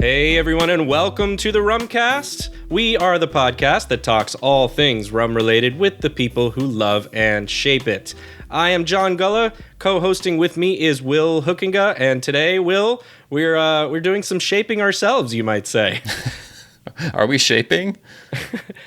Hey everyone, and welcome to the Rumcast. We are the podcast that talks all things rum related with the people who love and shape it. I am John Gulla. Co-hosting with me is Will Hookinga, and today, Will, we're doing some shaping ourselves, you might say. Are we shaping?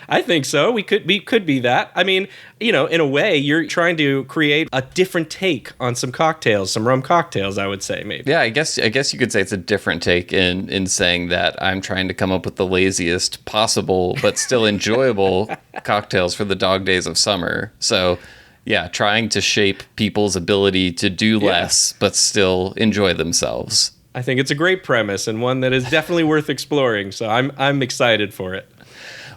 I think so. We could be that. I mean, you know, in a way, you're trying to create a different take on some cocktails, some rum cocktails, I would say, maybe. Yeah, I guess you could say it's a different take in saying that I'm trying to come up with the laziest possible but still enjoyable cocktails for the dog days of summer. So, yeah, trying to shape people's ability to do less but still enjoy themselves. I think it's a great premise and one that is definitely worth exploring. So I'm excited for it.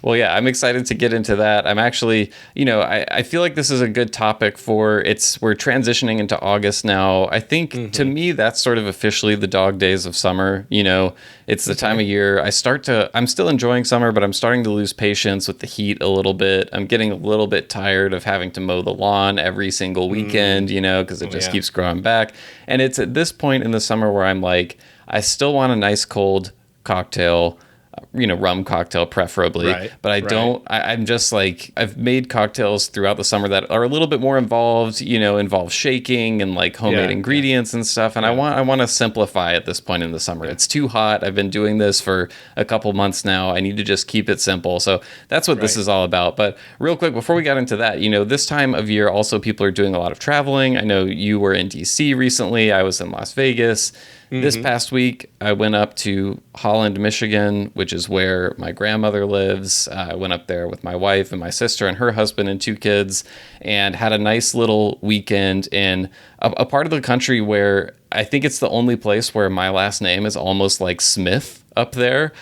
Well, yeah, I'm excited to get into that. I'm actually, I feel like this is a good topic we're transitioning into August now. I think to me, that's sort of officially the dog days of summer. You know, it's the time of year I'm still enjoying summer, but I'm starting to lose patience with the heat a little bit. I'm getting a little bit tired of having to mow the lawn every single weekend, because it just keeps growing back. And it's at this point in the summer where I'm like, I still want a nice cold cocktail, rum cocktail preferably, but I'm just like, I've made cocktails throughout the summer that are a little bit more involved, involve shaking and like homemade ingredients and stuff. And I want to simplify at this point in the summer. It's too hot. I've been doing this for a couple months now. I need to just keep it simple. So that's what this is all about. But real quick, before we got into that, this time of year, also people are doing a lot of traveling. I know you were in DC recently. I was in Las Vegas. This past week, I went up to Holland, Michigan, which is where my grandmother lives. I went up there with my wife and my sister and her husband and 2 kids and had a nice little weekend in a part of the country where I think it's the only place where my last name is almost like Smith up there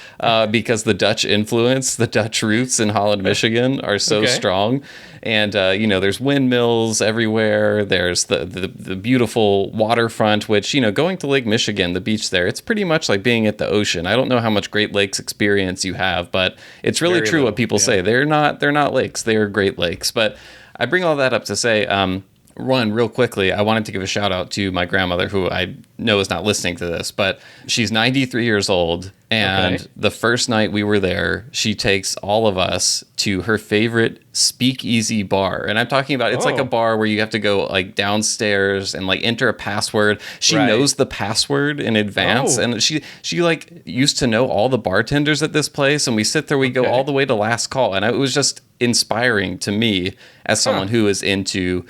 because the Dutch influence, the Dutch roots in Holland, Michigan are so strong. And, there's windmills everywhere. There's the beautiful waterfront, which, going to Lake Michigan, the beach there, it's pretty much like being at the ocean. I don't know how much Great Lakes experience you have, but it's really true what people say. They're not lakes. They're Great Lakes. But I bring all that up to say, one, real quickly, I wanted to give a shout out to my grandmother, who I know is not listening to this, but she's 93 years old. And the first night we were there, she takes all of us to her favorite speakeasy bar. And I'm talking about, it's like a bar where you have to go like downstairs and like enter a password. She knows the password in advance. And she like used to know all the bartenders at this place. And we sit there, we go all the way to last call. And it was just inspiring to me as someone who is into,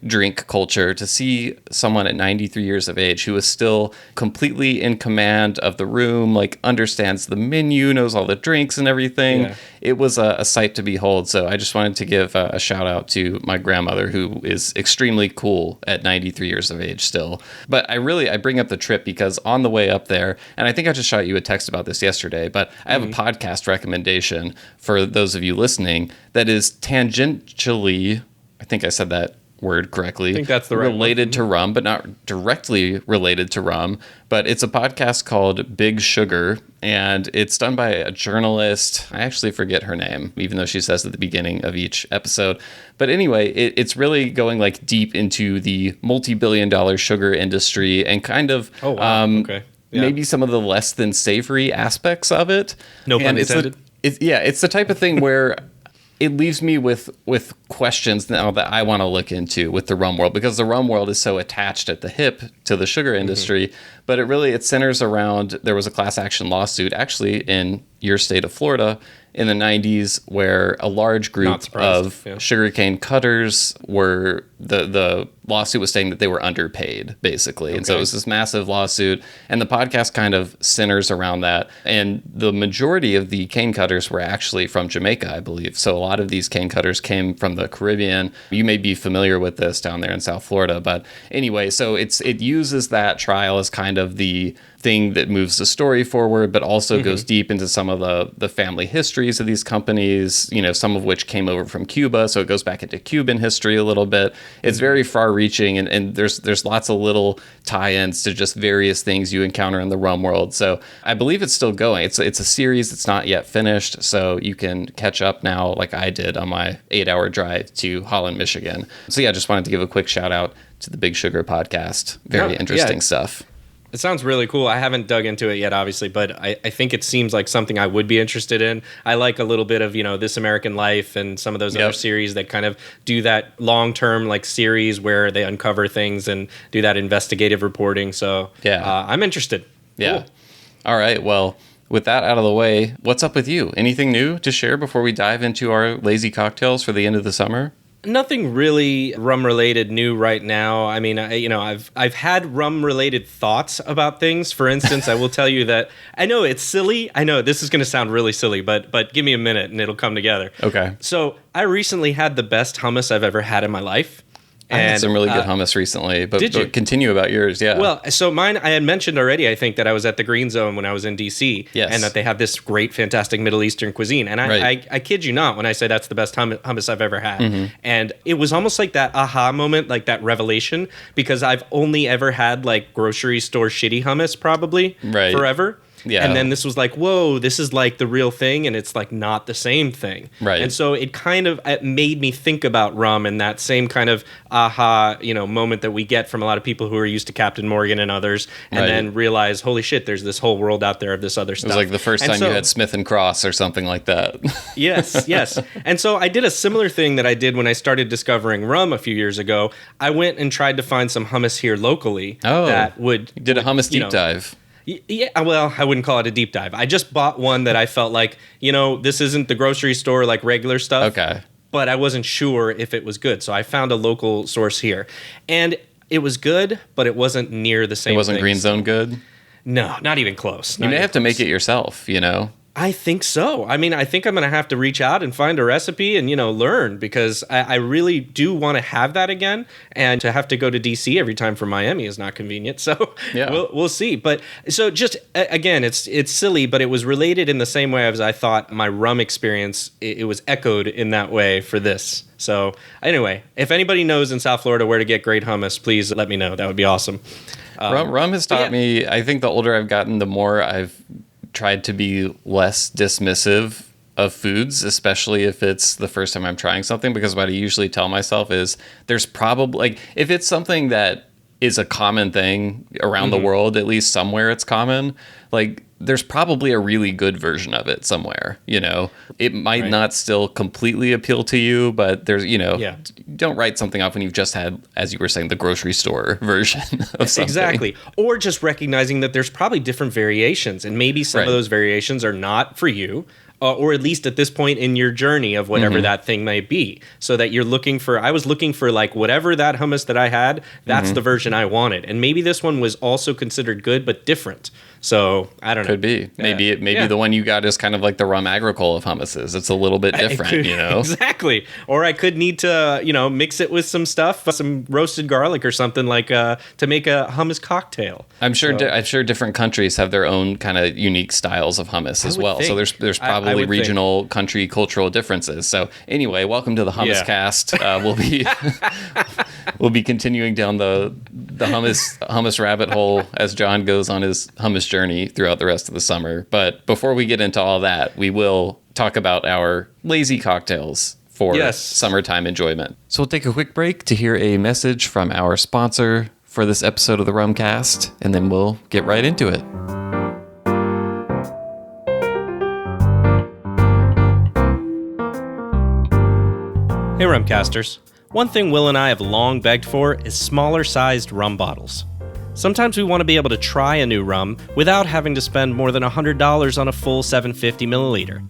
drink culture, to see someone at 93 years of age who is still completely in command of the room, like understands the menu, knows all the drinks and everything. Yeah. It was a sight to behold. So I just wanted to give a shout out to my grandmother, who is extremely cool at 93 years of age still. But I bring up the trip because on the way up there, and I think I just shot you a text about this yesterday, but I have a podcast recommendation for those of you listening that is tangentially, I think I said that word correctly. I think that's the right related to rum, but not directly related to rum. But it's a podcast called Big Sugar, and it's done by a journalist. I actually forget her name, even though she says at the beginning of each episode. But anyway, it's really going like deep into the multi-billion-dollar sugar industry and kind of maybe some of the less than savory aspects of it. No pun intended. It's the type of thing where it leaves me with questions now that I want to look into with the rum world, because the rum world is so attached at the hip to the sugar industry. But it centers around, there was a class action lawsuit actually in your state of Florida in the 90s where a large group of sugarcane cutters were, the lawsuit was saying that they were underpaid, basically. And so it was this massive lawsuit, and the podcast kind of centers around that. And the majority of the cane cutters were actually from Jamaica, I believe. So a lot of these cane cutters came from the Caribbean. You may be familiar with this down there in South Florida. But anyway, so it uses that trial as kind of the thing that moves the story forward, but also goes deep into some of the family histories of these companies, some of which came over from Cuba. So it goes back into Cuban history a little bit. It's very far reaching, and there's lots of little tie-ins to just various things you encounter in the rum world. So I believe it's still going. It's a series that's not yet finished, so you can catch up now like I did on my 8-hour drive to Holland, Michigan. So yeah, just wanted to give a quick shout out to the Big Sugar podcast. Very interesting stuff. It sounds really cool. I haven't dug into it yet, obviously, but I think it seems like something I would be interested in. I like a little bit of, This American Life and some of those other series that kind of do that long-term like series where they uncover things and do that investigative reporting. So I'm interested. Yeah. Cool. All right. Well, with that out of the way, what's up with you? Anything new to share before we dive into our lazy cocktails for the end of the summer? Nothing really rum-related new right now. I mean, I've had rum-related thoughts about things. For instance, I will tell you that I know it's silly. I know this is going to sound really silly, but give me a minute and it'll come together. Okay. So I recently had the best hummus I've ever had in my life. I had some really good hummus recently, but continue about yours, yeah. Well, so mine, I had mentioned already, I think, that I was at the Green Zone when I was in D.C. Yes. And that they have this great, fantastic Middle Eastern cuisine. And I kid you not when I say that's the best hummus I've ever had. Mm-hmm. And it was almost like that aha moment, like that revelation, because I've only ever had like grocery store shitty hummus probably forever. Yeah. And then this was like, whoa, this is like the real thing, and it's like not the same thing. Right. And so it made me think about rum and that same kind of aha, moment that we get from a lot of people who are used to Captain Morgan and others, and then realize, holy shit, there's this whole world out there of this other stuff. It was like the first time you had Smith and Cross or something like that. Yes. And so I did a similar thing that I did when I started discovering rum a few years ago. I went and tried to find some hummus here locally that would... You did a hummus deep dive. Yeah, well, I wouldn't call it a deep dive. I just bought one that I felt like, this isn't the grocery store like regular stuff. Okay. But I wasn't sure if it was good. So I found a local source here. And it was good, but it wasn't near the same It wasn't things. Green Zone good? No, not even close. You may have to make it yourself, I think so. I mean, I think I'm going to have to reach out and find a recipe and, learn, because I really do want to have that again. And to have to go to D.C. every time for Miami is not convenient. So we'll see. But so just, again, it's silly, but it was related in the same way as I thought my rum experience, it was echoed in that way for this. So anyway, if anybody knows in South Florida where to get great hummus, please let me know. That would be awesome. Rum has taught me, I think the older I've gotten, the more I've tried to be less dismissive of foods, especially if it's the first time I'm trying something, because what I usually tell myself is there's probably, like, if it's something that is a common thing around the world, at least somewhere it's common, like, there's probably a really good version of it somewhere, It might not still completely appeal to you, but there's, don't write something off when you've just had, as you were saying, the grocery store version of something. Exactly. Or just recognizing that there's probably different variations, and maybe some of those variations are not for you. Or at least at this point in your journey of whatever that thing may be, so that I was looking for like whatever that hummus that I had, that's the version I wanted. And maybe this one was also considered good, but different. So I don't know. Could be. Maybe the one you got is kind of like the rum agricole of hummuses. It's a little bit different, Exactly. Or I could need to, mix it with some stuff, some roasted garlic or something like to make a hummus cocktail. I'm sure different countries have their own kind of unique styles of hummus as well. So there's probably regional country cultural differences. So anyway, welcome to the Hummus Cast. We'll be continuing down the hummus rabbit hole as John goes on his hummus journey throughout the rest of the summer. But before we get into all that, we will talk about our lazy cocktails for summertime enjoyment. So we'll take a quick break to hear a message from our sponsor for this episode of the Rumcast, and then we'll get right into it. Hey Rumcasters. One thing Will and I have long begged for is smaller sized rum bottles. Sometimes we want to be able to try a new rum without having to spend more than $100 on a full 750 milliliter.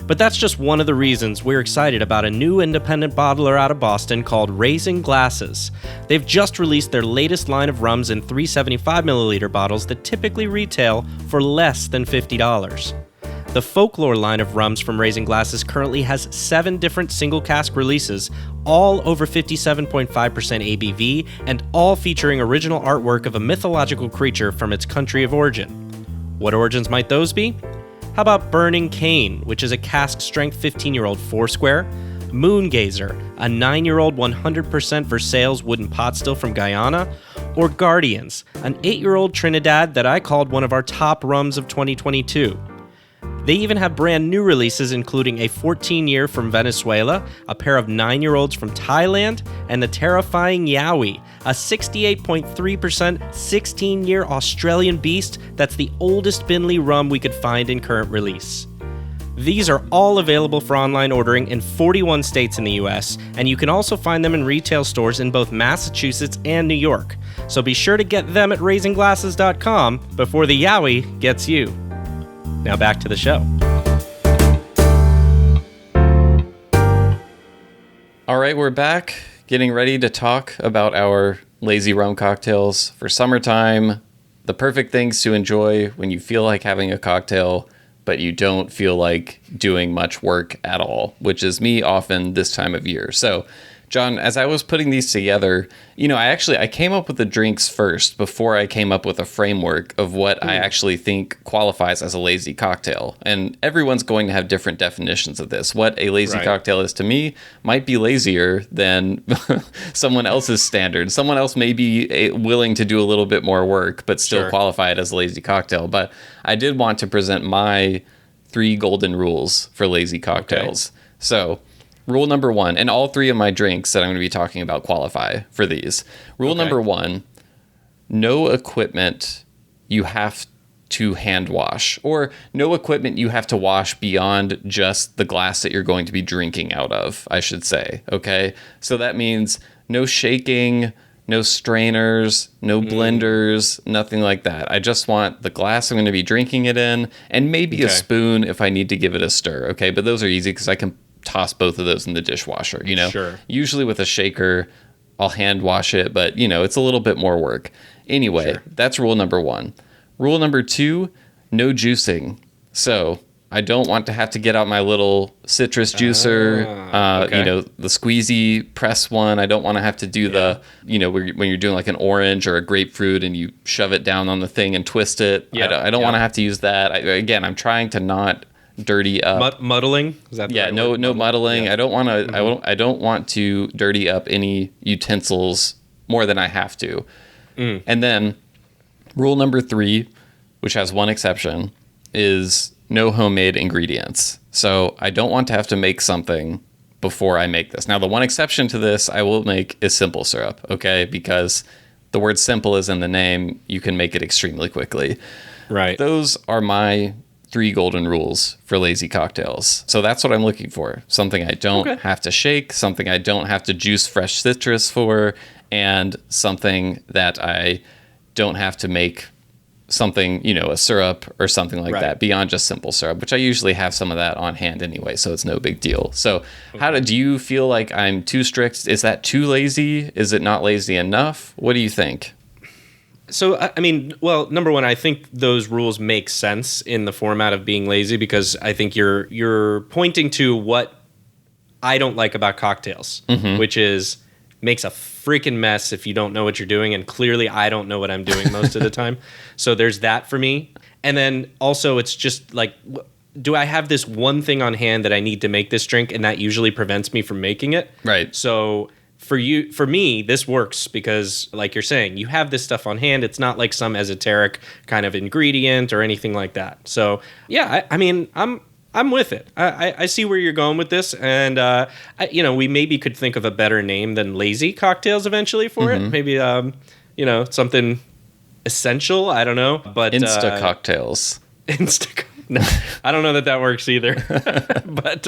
But that's just one of the reasons we're excited about a new independent bottler out of Boston called Raising Glasses. They've just released their latest line of rums in 375 milliliter bottles that typically retail for less than $50. The Folklore line of rums from Raising Glasses currently has 7 different single cask releases, all over 57.5% ABV, and all featuring original artwork of a mythological creature from its country of origin. What origins might those be? How about Burning Cane, which is a cask-strength 15-year-old Foursquare, Moongazer, a 9-year-old 100% Versailles wooden pot still from Guyana, or Guardians, an 8-year-old Trinidad that I called one of our top rums of 2022. They even have brand new releases, including a 14-year from Venezuela, a pair of 9-year-olds from Thailand, and the terrifying Yowie, a 68.3% 16-year Australian beast that's the oldest Binley rum we could find in current release. These are all available for online ordering in 41 states in the US, and you can also find them in retail stores in both Massachusetts and New York. So be sure to get them at raisingglasses.com before the Yowie gets you. Now back to the show. All right, we're back, getting ready to talk about our lazy rum cocktails for summertime. The perfect things to enjoy when you feel like having a cocktail, but you don't feel like doing much work at all, which is me often this time of year. So, John, as I was putting these together, I came up with the drinks first before I came up with a framework of what I actually think qualifies as a lazy cocktail. And everyone's going to have different definitions of this. What a lazy cocktail is to me might be lazier than someone else's standard. Someone else may be willing to do a little bit more work, but still qualify it as a lazy cocktail. But I did want to present my 3 golden rules for lazy cocktails. Okay. So, rule number 1, and all 3 of my drinks that I'm going to be talking about qualify for these. Rule number 1, no equipment you have to hand wash, or no equipment you have to wash beyond just the glass that you're going to be drinking out of, I should say. Okay? So that means no shaking, no strainers, no blenders, nothing like that. I just want the glass I'm going to be drinking it in, and maybe a spoon if I need to give it a stir. Okay? But those are easy because I can toss both of those in the dishwasher, Sure. Usually with a shaker, I'll hand wash it, but, it's a little bit more work. Anyway, That's rule number 1. Rule number 2, no juicing. So I don't want to have to get out my little citrus juicer, the squeezy press one. I don't want to have to do the, when you're doing like an orange or a grapefruit and you shove it down on the thing and twist it. I don't want to have to use that. I'm trying to not dirty up muddling. Is that no muddling. Yeah. I don't want to. I don't want to dirty up any utensils more than I have to. And then rule number 3, which has one exception, is no homemade ingredients. So I don't want to have to make something before I make this. Now the one exception to this I will make is simple syrup. Okay, because the word simple is in the name. You can make it extremely quickly. Right. Those are my 3 golden rules for lazy cocktails. So that's what I'm looking for. Something I don't have to shake, something I don't have to juice fresh citrus for, and something that I don't have to make something, a syrup or something like that beyond just simple syrup, which I usually have some of that on hand anyway, so it's no big deal. So do you feel like I'm too strict? Is that too lazy? Is it not lazy enough? What do you think? So, number 1, I think those rules make sense in the format of being lazy because I think you're pointing to what I don't like about cocktails, which is makes a freaking mess if you don't know what you're doing, and clearly I don't know what I'm doing most of the time. So there's that for me. And then also it's just like, do I have this one thing on hand that I need to make this drink, and that usually prevents me from making it? Right. So for me, this works because, like you're saying, you have this stuff on hand. It's not like some esoteric kind of ingredient or anything like that. So, I'm with it. I see where you're going with this, and we maybe could think of a better name than lazy cocktails eventually for it. Maybe something essential. I don't know, but Insta cocktails. No, I don't know that works either. But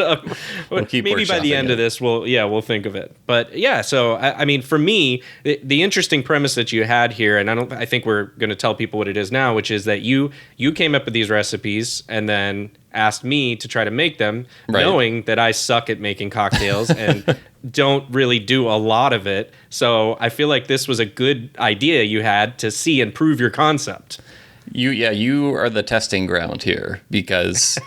maybe by the end of this, we'll think of it. But so for me, the interesting premise that you had here, and I think we're going to tell people what it is now, which is that you came up with these recipes and then asked me to try to make them, knowing that I suck at making cocktails and don't really do a lot of it. So I feel like this was a good idea you had to see and prove your concept. You are the testing ground here because,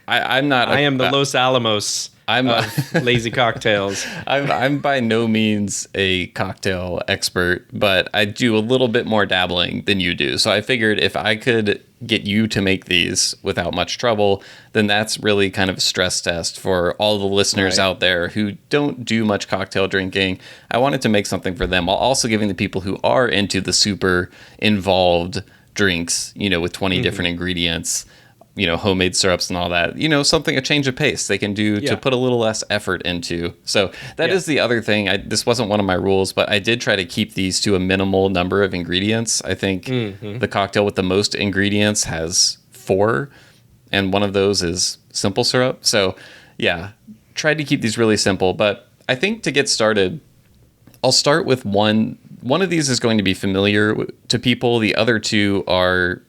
I'm not. I am the Los Alamos of lazy cocktails. I'm by no means a cocktail expert, but I do a little bit more dabbling than you do. So I figured if I could get you to make these without much trouble, then that's really kind of a stress test for all the listeners out there who don't do much cocktail drinking. I wanted to make something for them while also giving the people who are into the super involved drinks, with 20 different ingredients, homemade syrups and all that. Something, a change of pace they can do to put a little less effort into. So that is the other thing. This wasn't one of my rules, but I did try to keep these to a minimal number of ingredients. I think the cocktail with the most ingredients has 4, and one of those is simple syrup. So yeah, tried to keep these really simple. But I think to get started, I'll start with one. One of these is going to be familiar to people. The other 2 are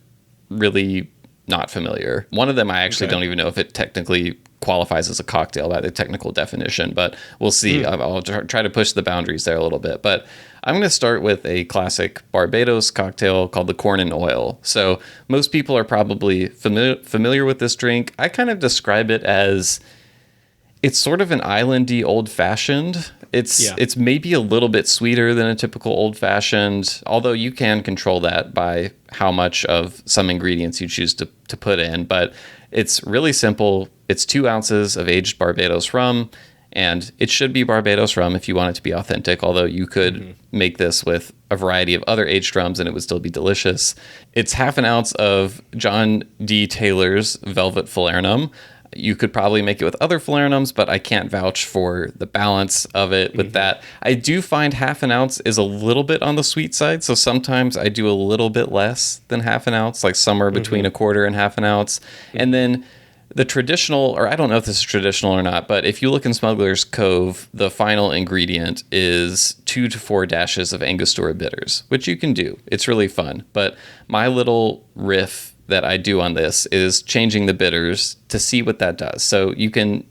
really not familiar. One of them I actually don't even know if it technically qualifies as a cocktail by the technical definition, but we'll see. I'll try to push the boundaries there a little bit. But I'm going to start with a classic Barbados cocktail called the Corn and Oil. So most people are probably familiar with this drink. I kind of describe it as it's sort of an islandy old-fashioned. It's maybe a little bit sweeter than a typical old-fashioned, although you can control that by how much of some ingredients you choose to put in. But it's really simple. It's 2 ounces of aged Barbados rum, and it should be Barbados rum if you want it to be authentic, although you could make this with a variety of other aged rums and it would still be delicious. It's half an ounce of John D. Taylor's Velvet Falernum. You could probably make it with other falernums, but I can't vouch for the balance of it with that. I do find half an ounce is a little bit on the sweet side, so sometimes I do a little bit less than half an ounce, like somewhere between a quarter and half an ounce. And then the traditional, or I don't know if this is traditional or not, but if you look in Smuggler's Cove, the final ingredient is 2 to 4 dashes of Angostura bitters, which you can do. It's really fun. But my little riff that I do on this is changing the bitters to see what that does. So you can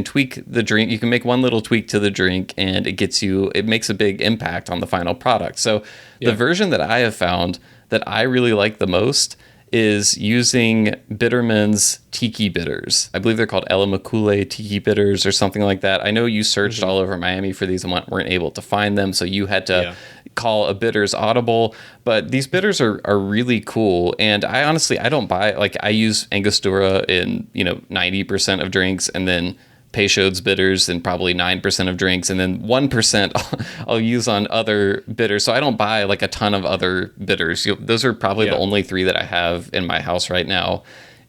tweak the drink. You can make one little tweak to the drink and it makes a big impact on the final product. So the version that I have found that I really like the most is using Bitterman's Tiki bitters. I believe they're called Elamacule Tiki bitters or something like that. I know you searched all over Miami for these and weren't able to find them, so you had to call a bitters audible. But these bitters are really cool, and I honestly don't buy, like, I use Angostura in 90% of drinks, and then Peychaud's bitters in probably 9% of drinks, and then 1% I'll use on other bitters. So I don't buy like a ton of other bitters. Those are probably the only 3 that I have in my house right now.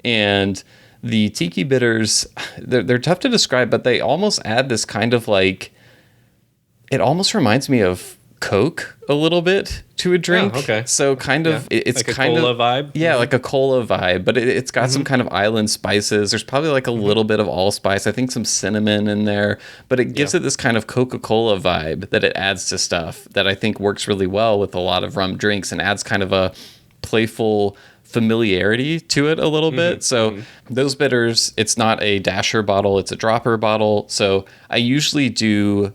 And the Tiki bitters, they're tough to describe, but they almost add this kind of like, it almost reminds me of Coke a little bit to a drink. So kind of it's like kind a cola of vibe. Like a cola vibe, but it's got some kind of island spices. There's probably like a little bit of allspice, I think some cinnamon in there, but it gives it this kind of Coca-Cola vibe that it adds to stuff that I think works really well with a lot of rum drinks and adds kind of a playful familiarity to it a little bit. So those bitters, it's not a dasher bottle, it's a dropper bottle. So I usually do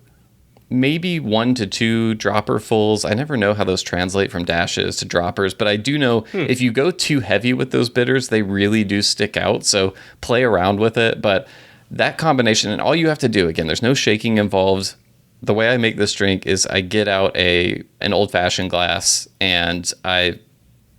maybe 1 to 2 dropperfuls. I never know how those translate from dashes to droppers, but I do know if you go too heavy with those bitters, they really do stick out. So play around with it. But that combination, and all you have to do, again, there's no shaking involved. The way I make this drink is I get out an old-fashioned glass and I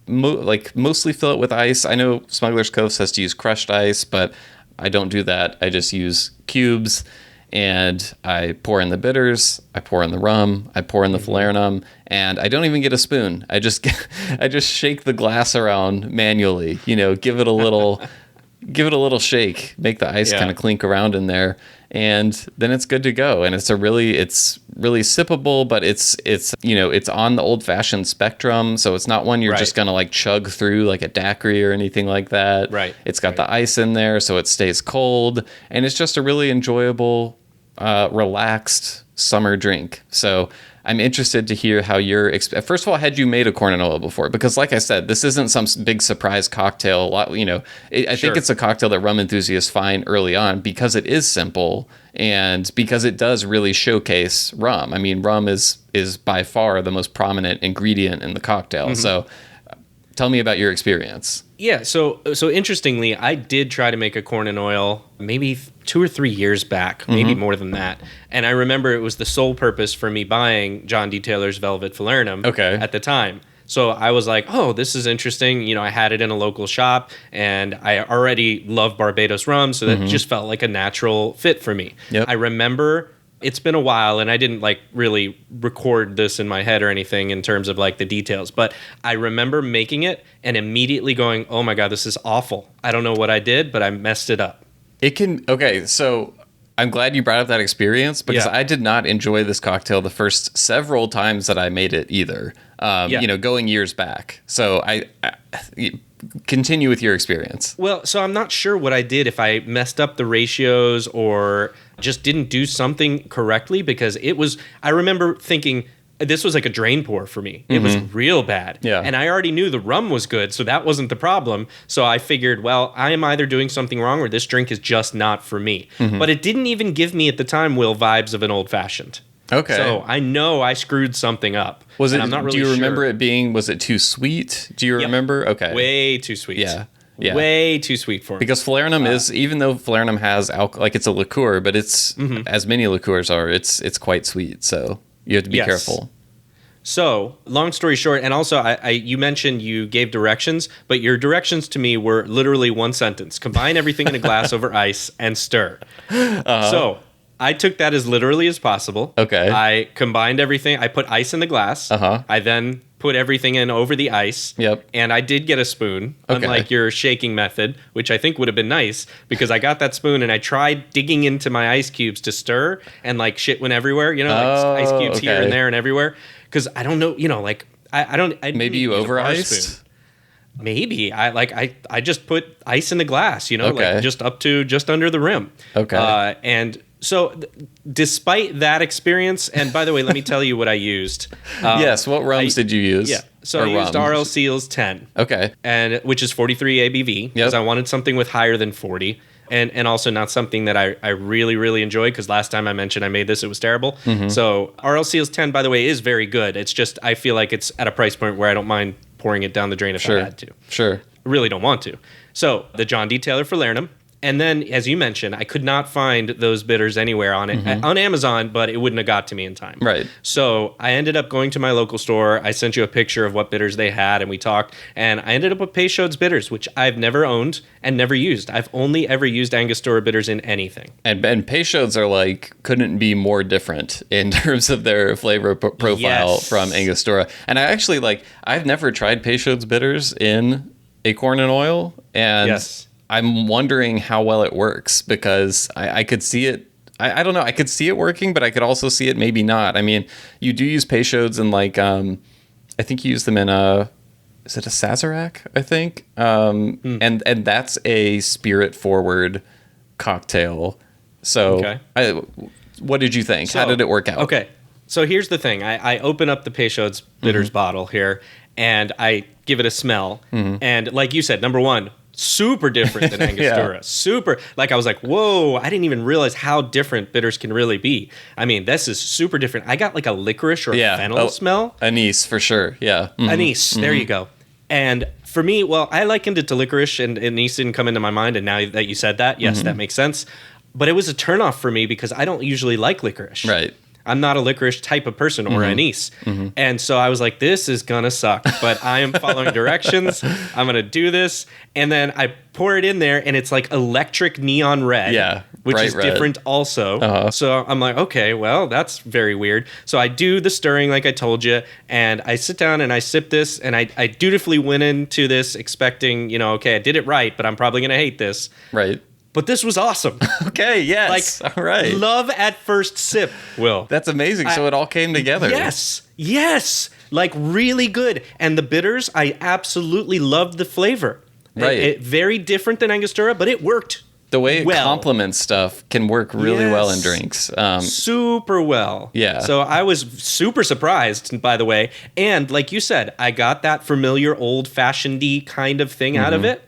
mostly fill it with ice. I know Smuggler's Cove says to use crushed ice, but I don't do that. I just use cubes. And I pour in the bitters, I pour in the rum, I pour in the falernum, and I don't even get a spoon. I just shake the glass around manually. Give it a little shake, make the ice kind of clink around in there, and then it's good to go. And it's really sippable, but it's on the old fashioned spectrum, so it's not one you're just gonna like chug through like a daiquiri or anything like that. Right. It's got the ice in there, so it stays cold, and it's just a really enjoyable, relaxed summer drink. So I'm interested to hear how first of all, had you made a corn and oil before? Because like I said, this isn't some big surprise cocktail. I think it's a cocktail that rum enthusiasts find early on because it is simple and because it does really showcase rum. I mean, rum is by far the most prominent ingredient in the cocktail. So tell me about your experience. Yeah, so interestingly, I did try to make a corn and oil maybe 2 or 3 years back, maybe more than that. And I remember it was the sole purpose for me buying John D. Taylor's Velvet Falernum at the time. So I was like, oh, this is interesting. I had it in a local shop, and I already love Barbados rum, so that just felt like a natural fit for me. Yep. I remember It's been a while, and I didn't like really record this in my head or anything in terms of like the details, but I remember making it and immediately going, oh my God, this is awful. I don't know what I did, but I messed it up. Okay, so I'm glad you brought up that experience because I did not enjoy this cocktail the first several times that I made it either, going years back. So I continue with your experience. Well, so I'm not sure what I did, if I messed up the ratios or just didn't do something correctly, because I remember thinking this was like a drain pour for me. It was real bad. Yeah. And I already knew the rum was good, so that wasn't the problem. So I figured, well, I am either doing something wrong or this drink is just not for me. But it didn't even give me at the time, Will, vibes of an old fashioned. Okay. So I know I screwed something up. Was it? I'm not really do you remember sure. it being? Was it too sweet? Do you remember? Okay. Way too sweet. Yeah. Way too sweet for me. Because Falernum is, even though Falernum has alcohol, like it's a liqueur, but it's as many liqueurs are, it's quite sweet. So you have to be careful. So, long story short, and also you mentioned you gave directions, but your directions to me were literally one sentence: combine everything in a glass over ice and stir. So I took that as literally as possible. Okay. I combined everything. I put ice in the glass. I then put everything in over the ice. Yep. And I did get a spoon, unlike your shaking method, which I think would have been nice, because I got that spoon and I tried digging into my ice cubes to stir, and like shit went everywhere, ice cubes here and there and everywhere. Because I don't know, I don't. Maybe you over iced? Maybe I just put ice in the glass, Okay. like just under the rim. Okay. And so, despite that experience, and by the way, let me tell you what I used. Yes, what rums did you use? Yeah, so I used RL Seals 10. Okay. And which is 43 ABV, because I wanted something with higher than 40. And also not something that I really, really enjoy, because last time I mentioned I made this, it was terrible. So RL Seals 10, by the way, is very good. It's just I feel like it's at a price point where I don't mind pouring it down the drain if I had to. Sure. I really don't want to. So the John D. Taylor Falernum. And then, as you mentioned, I could not find those bitters anywhere on Amazon, but it wouldn't have got to me in time. Right. So I ended up going to my local store. I sent you a picture of what bitters they had, and we talked. And I ended up with Peychaud's bitters, which I've never owned and never used. I've only ever used Angostura bitters in anything. And Peychaud's are couldn't be more different in terms of their flavor profile from Angostura. And I actually I've never tried Peychaud's bitters in Acorn and Oil, and I'm wondering how well it works, because I could see it. I don't know. I could see it working, but I could also see it maybe not. I mean, you do use Peychaud's in I think you use them in is it a Sazerac? I think. And that's a spirit forward cocktail. So what did you think? How did it work out? Okay. So here's the thing. I open up the Peychaud's bitters bottle here, and I give it a smell. And like you said, number one, super different than Angostura. Super. I was like, whoa, I didn't even realize how different bitters can really be. I mean, this is super different. I got a licorice or a fennel smell. Anise, for sure. Yeah. Anise. There you go. And for me, well, I likened it to licorice, and anise didn't come into my mind. And now that you said that, yes, that makes sense. But it was a turnoff for me, because I don't usually like licorice. Right. I'm not a licorice type of person, or anise. And so I was like, this is going to suck, but I am following directions. I'm going to do this. And then I pour it in there, and it's like electric neon red. Yeah. Which is red. different also. So I'm like, okay, well, that's very weird. So I do the stirring like I told you, and I sit down and I sip this, and I dutifully went into this expecting, okay, I did it right, but I'm probably going to hate this. Right. But this was awesome. Okay, yes. All right. Love at first sip, Will. That's amazing. So it all came together. Yes. Really good. And the bitters, I absolutely loved the flavor. Right. Very different than Angostura, but it worked. The way it complements stuff can work really well in drinks. Super well. Yeah. So I was super surprised, by the way. And like you said, I got that familiar old-fashioned-y kind of thing out of it.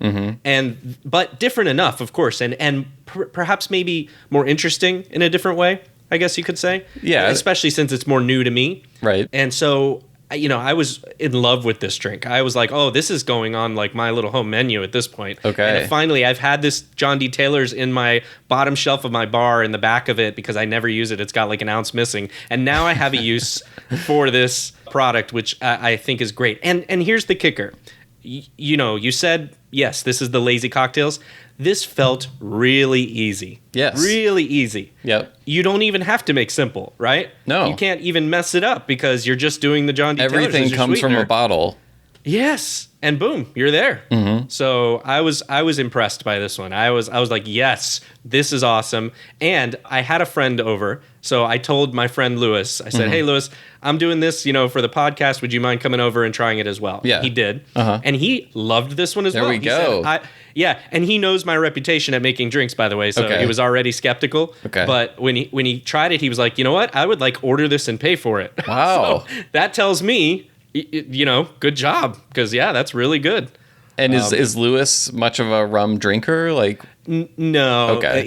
But different enough, of course. And perhaps maybe more interesting in a different way, I guess you could say. Yeah. Especially since it's more new to me. Right. And so, I was in love with this drink. I was like, oh, this is going on my little home menu at this point. Okay. And finally, I've had this John D. Taylor's in my bottom shelf of my bar in the back of it, because I never use it. It's got an ounce missing. And now I have a use for this product, which I think is great. And here's the kicker. You said, yes, this is the lazy cocktails. this felt really easy. Yes. Really easy. Yep. You don't even have to make simple, right? No. You can't even mess it up because you're just doing the John D. Taylor's Everything as your comes from sweetener. a bottle. Yes, and boom, you're there. Mm-hmm. So I was impressed by this one. I was like, yes, this is awesome. And I had a friend over, so I told my friend Lewis. I said, Mm-hmm. hey Lewis, I'm doing this, for the podcast. Would you mind coming over and trying it as well? Yeah. He did, Uh-huh. and he loved this one as There well. we He go. said, yeah, and he knows my reputation at making drinks, by the way. So Okay. he was already skeptical. Okay. But when he tried it, he was like, you know what? I would like order this and pay for it. Wow. So that tells me. Good job, because that's really good. And is Lewis much of a rum drinker? Like, No, Okay.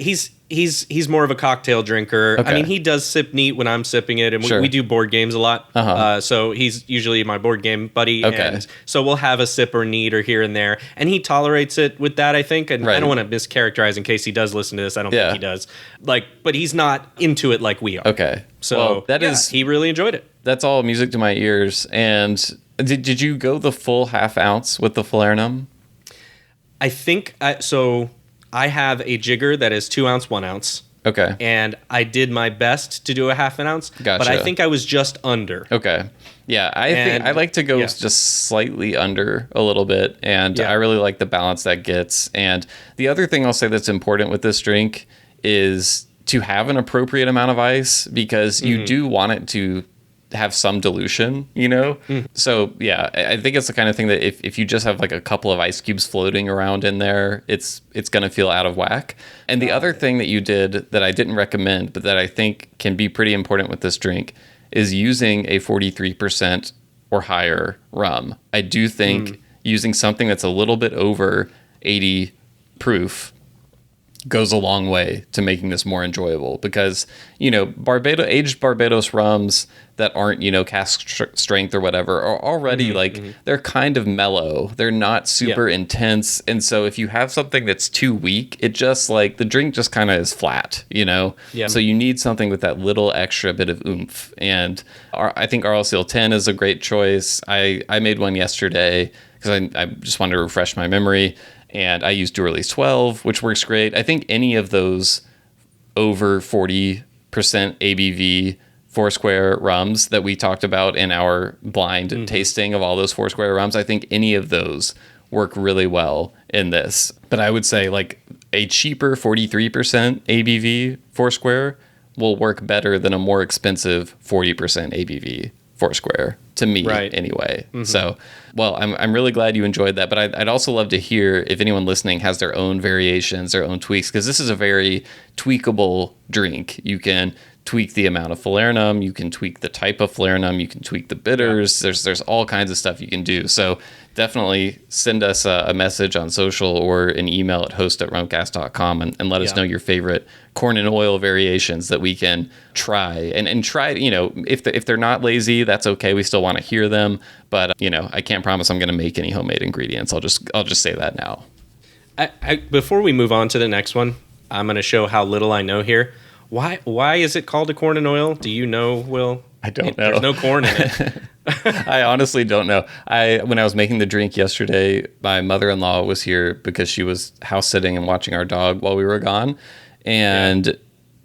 He's more of a cocktail drinker. Okay. I mean, he does sip neat when I'm sipping it, and Sure. we do board games a lot. Uh-huh. So he's usually my board game buddy, Okay. and so we'll have a sip or neat or here and there, and he tolerates it with that, I think. And Right. I don't want to mischaracterize in case he does listen to this. I don't Yeah. think he does. But he's not into it like we are. okay. So Well, that is he really enjoyed it. that's all music to my ears. And did you go the full half ounce with the Falernum? I think so. I have a jigger that is 2 ounce, 1 ounce. Okay. And I did my best to do a half an ounce, but I Gotcha. think I was just under. Okay. Yeah, I think And- I like to go yeah. just slightly under a little bit, and Yeah. I really like the balance that gets. And the other thing I'll say that's important with this drink is to have an appropriate amount of ice, because you do want it to have some dilution, So yeah, I think it's the kind of thing that if you just have like a couple of ice cubes floating around in there, it's gonna feel out of whack. And the other thing that you did that I didn't recommend, but that I think can be pretty important with this drink, is using a 43% or higher rum. I do think using something that's a little bit over 80 proof goes a long way to making this more enjoyable, because aged Barbados rums that aren't cask strength or whatever are already they're kind of mellow, they're not super intense, and so if you have something that's too weak, it just the drink just kind of is flat. So you need something with that little extra bit of oomph, and I think RLCL 10 is a great choice. I made one yesterday because I just wanted to refresh my memory. And I use Durley's 12, which works great. I think any of those over 40% ABV Foursquare rums that we talked about in our blind tasting of all those Foursquare rums, I think any of those work really well in this. But I would say a cheaper 43% ABV Foursquare will work better than a more expensive 40% ABV Foursquare, to me, anyway. So, well, I'm really glad you enjoyed that, but I'd also love to hear if anyone listening has their own variations, their own tweaks, because this is a very tweakable drink. You can tweak the amount of Falernum, you can tweak the type of Falernum, you can tweak the bitters. There's all kinds of stuff you can do. So definitely send us a message on social or an email at host@rumcast.com and let us know your favorite corn and oil variations that we can try and try. If they're not lazy, that's okay. We still want to hear them, but I can't promise I'm going to make any homemade ingredients. I'll just say that now. Before we move on to the next one, I'm going to show how little I know here. Why is it called a corn and oil? Do you know, Will? I don't know. There's no corn in it. I honestly don't know. When I was making the drink yesterday, my mother-in-law was here because she was house sitting and watching our dog while we were gone, and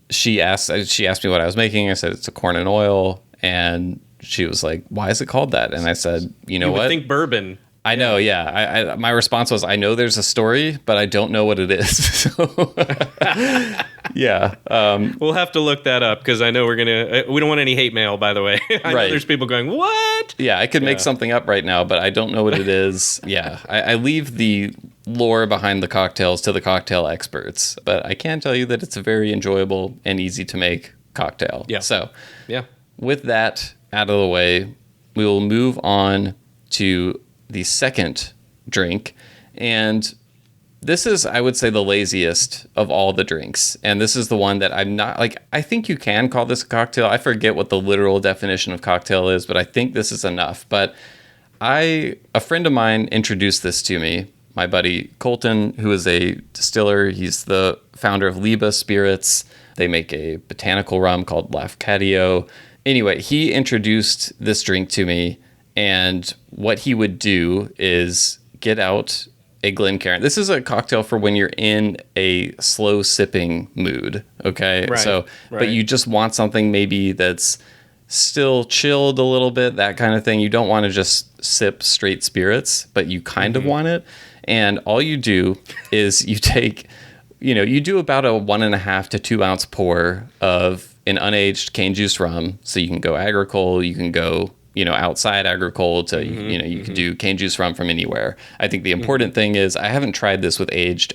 she asked me what I was making. I said it's a corn and oil, and she was like, "Why is it called that?" And I said, "You know you would what? think bourbon." I know, yeah. My response was, I know there's a story, but I don't know what it is. So, yeah. We'll have to look that up, because I know we don't want any hate mail, by the way. I know there's people going, what? Yeah, I could make something up right now, but I don't know what it is. Yeah, I leave the lore behind the cocktails to the cocktail experts, but I can tell you that it's a very enjoyable and easy to make cocktail. Yeah. So, yeah. With that out of the way, we will move on to the second drink, and this is, I would say, the laziest of all the drinks, and this is the one that I'm not I think you can call this a cocktail. I forget what the literal definition of cocktail is, but I think this is enough. But a friend of mine introduced this to me, my buddy Colton, who is a distiller. He's the founder of Liba Spirits. They make a botanical rum called Lafcadio. Anyway, he introduced this drink to me. And what he would do is get out a Glencairn. This is a cocktail for when you're in a slow sipping mood. Okay. Right. But you just want something maybe that's still chilled a little bit, that kind of thing. You don't want to just sip straight spirits, but you kind of want it. And all you do is you take, you do about a 1.5 to 2 ounce pour of an unaged cane juice rum. So you can go agricole, you can go, outside agricole to, you can do cane juice rum from anywhere. I think the important thing is I haven't tried this with aged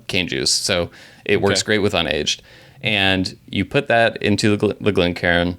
cane juice. So it works great with unaged. And you put that into the Glencairn.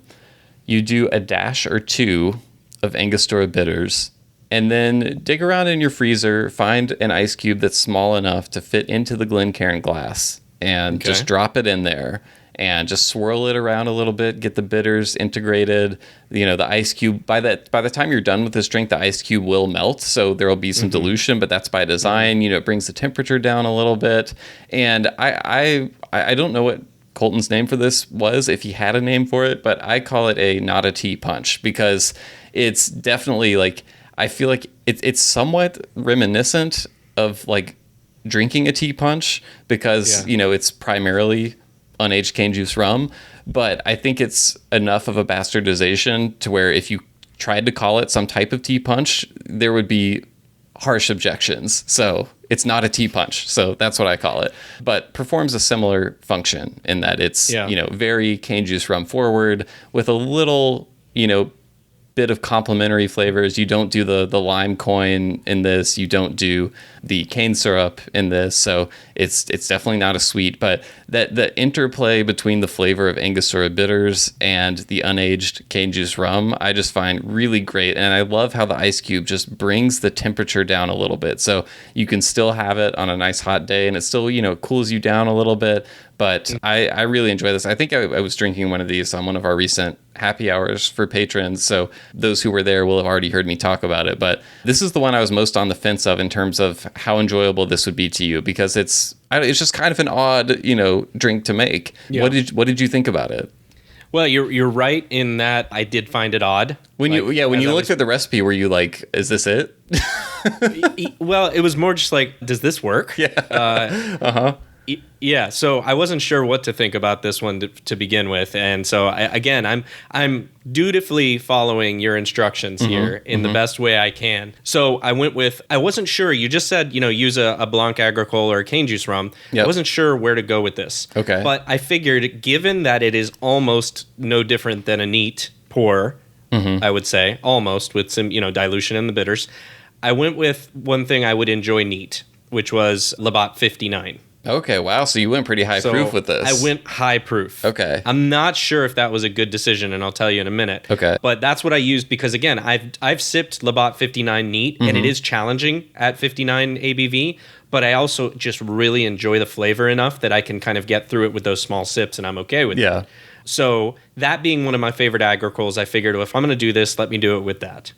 You do a dash or two of Angostura bitters, and then dig around in your freezer, find an ice cube that's small enough to fit into the Glencairn glass, and just drop it in there and just swirl it around a little bit, get the bitters integrated. The ice cube, by the time you're done with this drink, the ice cube will melt, so there will be some dilution, but that's by design. It brings the temperature down a little bit. And I don't know what Colton's name for this was, if he had a name for it, but I call it a not a tea punch, because it's definitely like, I feel like it's somewhat reminiscent of like drinking a tea punch, because it's primarily unaged cane juice rum, but I think it's enough of a bastardization to where if you tried to call it some type of tea punch, there would be harsh objections. So it's not a tea punch. So that's what I call it, but performs a similar function in that it's, very cane juice rum forward with a little, bit of complementary flavors. You don't do the lime coin in this. You don't do the cane syrup in this. So it's definitely not a sweet, but that the interplay between the flavor of Angostura bitters and the unaged cane juice rum, I just find really great. And I love how the ice cube just brings the temperature down a little bit. So you can still have it on a nice hot day and it still, cools you down a little bit. But I really enjoy this. I think I was drinking one of these on one of our recent happy hours for patrons. So those who were there will have already heard me talk about it. But this is the one I was most on the fence of in terms of how enjoyable this would be to you, because it's just kind of an odd, drink to make. Yeah. What did you think about it? Well, you're right in that I did find it odd. When you looked at the recipe, were you like, is this it? Well, it was more just like, does this work? Yeah. Yeah, so I wasn't sure what to think about this one to begin with, and so I'm dutifully following your instructions here in the best way I can. So I wasn't sure. You just said use a Blanc Agricole or a cane juice rum. Yep. I wasn't sure where to go with this. Okay, but I figured, given that it is almost no different than a neat pour, I would say almost with some dilution in the bitters, I went with one thing I would enjoy neat, which was Labatt 59. Okay, wow. So you went pretty high proof with this. I went high proof. Okay. I'm not sure if that was a good decision, and I'll tell you in a minute. Okay. But that's what I used because, again, I've sipped Labatt 59 neat, and it is challenging at 59 ABV, but I also just really enjoy the flavor enough that I can kind of get through it with those small sips, and I'm okay with it. So that being one of my favorite agricoles, I figured, if I'm going to do this, let me do it with that.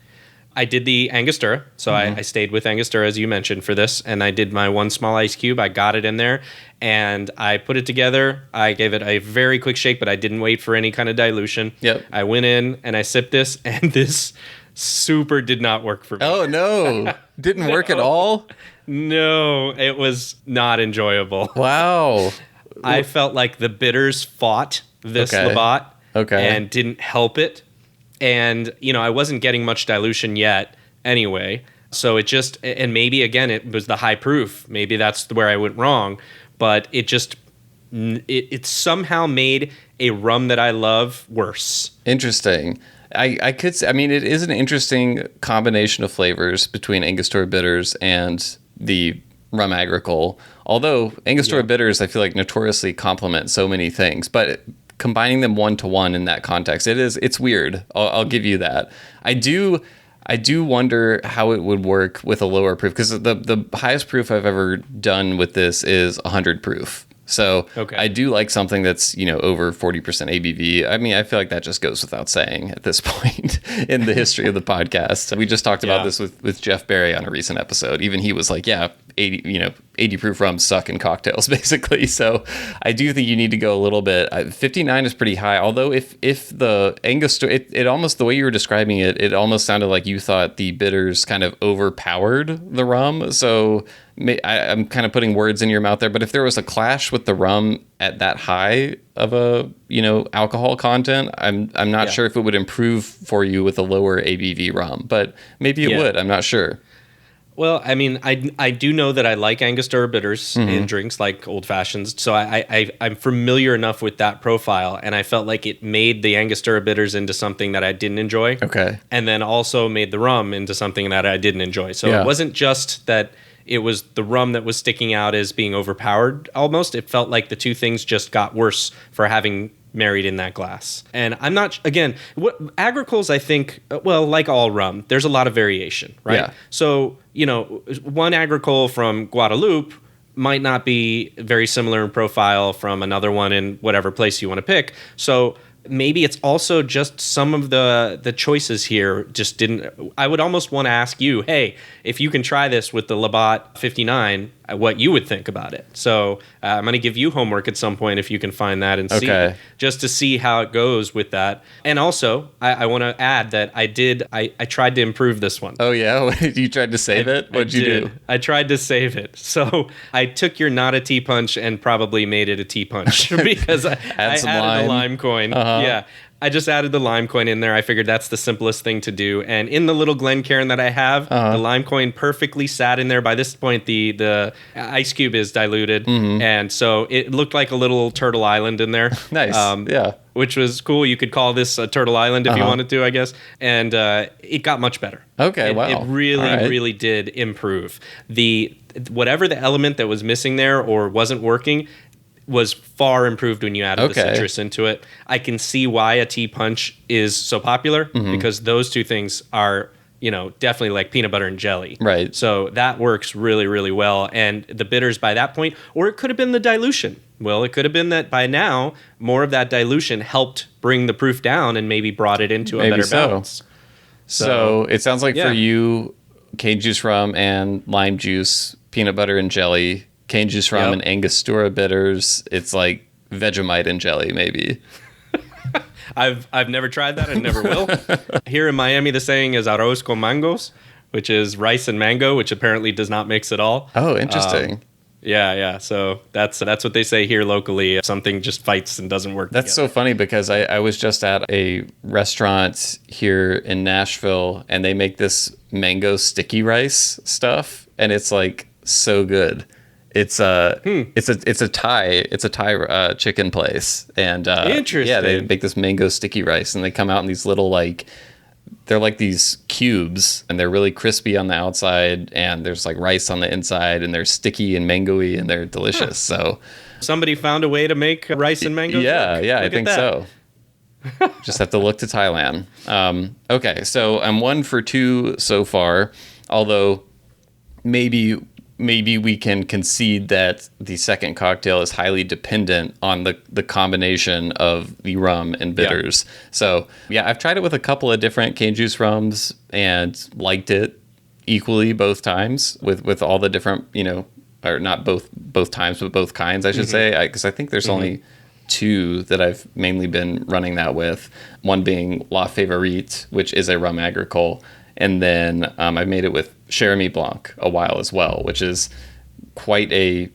I did the Angostura, so I stayed with Angostura, as you mentioned, for this, and I did my one small ice cube. I got it in there, and I put it together. I gave it a very quick shake, but I didn't wait for any kind of dilution. Yep. I went in, and I sipped this, and this super did not work for me. Oh, no. Didn't work at all? No, it was not enjoyable. Wow. I felt like the bitters fought this Labatt and didn't help it. And, I wasn't getting much dilution yet anyway. So it just, and maybe again, it was the high proof. Maybe that's where I went wrong. But it just, it somehow made a rum that I love worse. Interesting. I could say, it is an interesting combination of flavors between Angostura bitters and the rum agricole. Although Angostura bitters, I feel like notoriously complement so many things. But combining them one-to-one in that context, it's weird. I'll give you that. I do wonder how it would work with a lower proof, because the highest proof I've ever done with this is 100 proof. So I do like something that's, over 40% ABV. I feel like that just goes without saying at this point in the history of the podcast. We just talked about this with Jeff Berry on a recent episode. Even he was like, yeah, 80 proof rums suck in cocktails basically. So I do think you need to go a little bit. 59 is pretty high. Although if the Angostura, it almost, the way you were describing it, it almost sounded like you thought the bitters kind of overpowered the rum. So I'm kind of putting words in your mouth there, but if there was a clash with the rum at that high of a, alcohol content, I'm not sure if it would improve for you with a lower ABV rum, but maybe it would. I'm not sure. Well, I mean, I do know that I like Angostura bitters in drinks like old fashions, so I'm familiar enough with that profile, and I felt like it made the Angostura bitters into something that I didn't enjoy. Okay. And then also made the rum into something that I didn't enjoy. So it wasn't just that it was the rum that was sticking out as being overpowered almost. It felt like the two things just got worse for having married in that glass. And I'm not, again, what agricoles, I think, well, like all rum, there's a lot of variation, right? Yeah. So, one agricole from Guadeloupe might not be very similar in profile from another one in whatever place you want to pick. So maybe it's also just some of the choices here just didn't. I would almost want to ask you, hey, if you can try this with the Labatt 59, what you would think about it. So I'm going to give you homework at some point if you can find that and see, just to see how it goes with that. And also, I want to add that I tried to improve this one. Oh yeah, you tried to save it? What'd you do? I tried to save it. So I took your not a tea punch and probably made it a tea punch because I added the lime coin. Yeah. I just added the lime coin in there. I figured that's the simplest thing to do. And in the little Glencairn that I have, the lime coin perfectly sat in there. By this point, the ice cube is diluted. And so it looked like a little turtle island in there. Nice. Yeah. Which was cool. You could call this a turtle island if you wanted to, I guess. And it got much better. Okay, wow. It really, really did improve. Whatever the element that was missing there or wasn't working was far improved when you added the citrus into it. I can see why a tea punch is so popular because those two things are, definitely like peanut butter and jelly. Right. So that works really, really well. And the bitters by that point, or it could have been the dilution. Well, it could have been that by now, more of that dilution helped bring the proof down and maybe brought it into a better balance. So it sounds like for you, cane juice rum and lime juice, peanut butter and jelly, cane juice rum and Angostura bitters, it's like Vegemite and jelly, maybe. I've never tried that and never will. Here in Miami, the saying is arroz con mangos, which is rice and mango, which apparently does not mix at all. Oh, interesting. Yeah. So that's what they say here locally. If something just fights and doesn't work That's together. so funny because I was just at a restaurant here in Nashville, and they make this mango sticky rice stuff, and it's like so good. It's a Thai chicken place, and interesting. Yeah, they make this mango sticky rice, and they come out in these little they're like these cubes, and they're really crispy on the outside, and there's like rice on the inside, and they're sticky and mango-y, and they're delicious. So somebody found a way to make rice and mango. I think so. Just have to look to Thailand. Okay, so I'm 1 for 2 so far, although maybe we can concede that the second cocktail is highly dependent on the combination of the rum and bitters. Yeah. So, I've tried it with a couple of different cane juice rums and liked it equally both times with all the different, or not both times, but both kinds, I should say, because I think there's only 2 that I've mainly been running that with, one being La Favorite, which is a rum agricole, and then I made it with Cherami Blanc a while as well, which is quite a,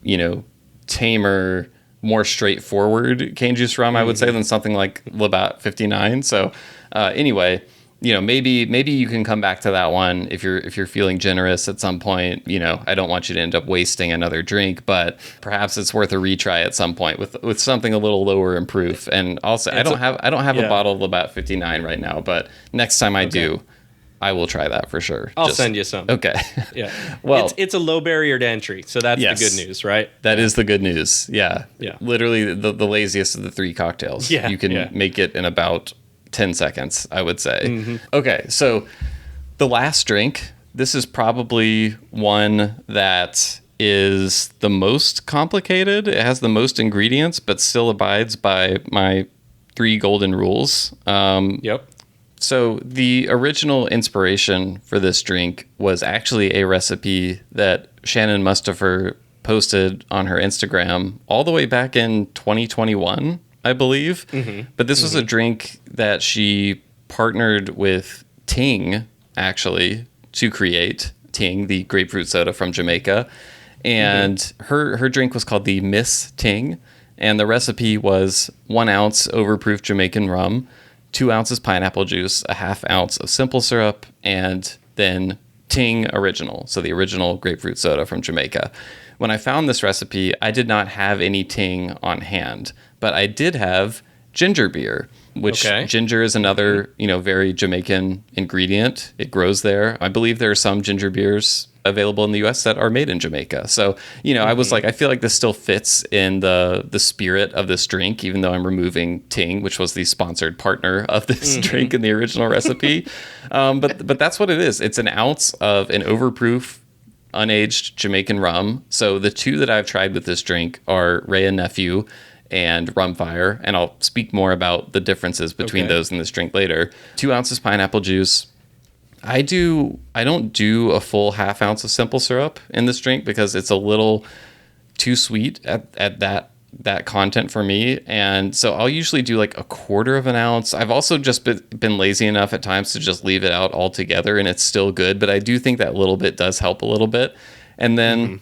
tamer, more straightforward cane juice rum, I would say, than something like Labatt 59. So anyway, maybe you can come back to that one if you're feeling generous at some point. I don't want you to end up wasting another drink, but perhaps it's worth a retry at some point with something a little lower in proof. And also, I don't have a bottle of Labatt 59 right now, but next time I do, I will try that for sure. I'll send you some. Okay. Yeah. Well, it's a low barrier to entry, so that's the good news, right? That is the good news. Yeah. Yeah. Literally the laziest of the 3 cocktails. Yeah. You can make it in about 10 seconds, I would say. Okay, so the last drink, this is probably one that is the most complicated. It has the most ingredients, but still abides by my 3 golden rules. So the original inspiration for this drink was actually a recipe that Shannon Mustafer posted on her Instagram all the way back in 2021, I believe. But this was a drink that she partnered with Ting, actually, to create. Ting, the grapefruit soda from Jamaica. And her drink was called the Miss Ting. And the recipe was 1 ounce overproof Jamaican rum, 2 ounces pineapple juice, a half ounce of simple syrup, and then Ting Original, so the original grapefruit soda from Jamaica. When I found this recipe, I did not have any Ting on hand, but I did have ginger beer, which ginger is another, very Jamaican ingredient. It grows there. I believe there are some ginger beers available in the US that are made in Jamaica. So, I was like, I feel like this still fits in the spirit of this drink, even though I'm removing Ting, which was the sponsored partner of this drink in the original recipe. But that's what it is. It's an ounce of an overproof, unaged Jamaican rum. So the two that I've tried with this drink are Ray and Nephew and Rum Fire, and I'll speak more about the differences between those in this drink later. 2 ounces pineapple juice. I don't do a full half ounce of simple syrup in this drink because it's a little too sweet at that content for me. And so I'll usually do like a quarter of an ounce. I've also just been lazy enough at times to just leave it out altogether, and it's still good. But I do think that little bit does help a little bit. And then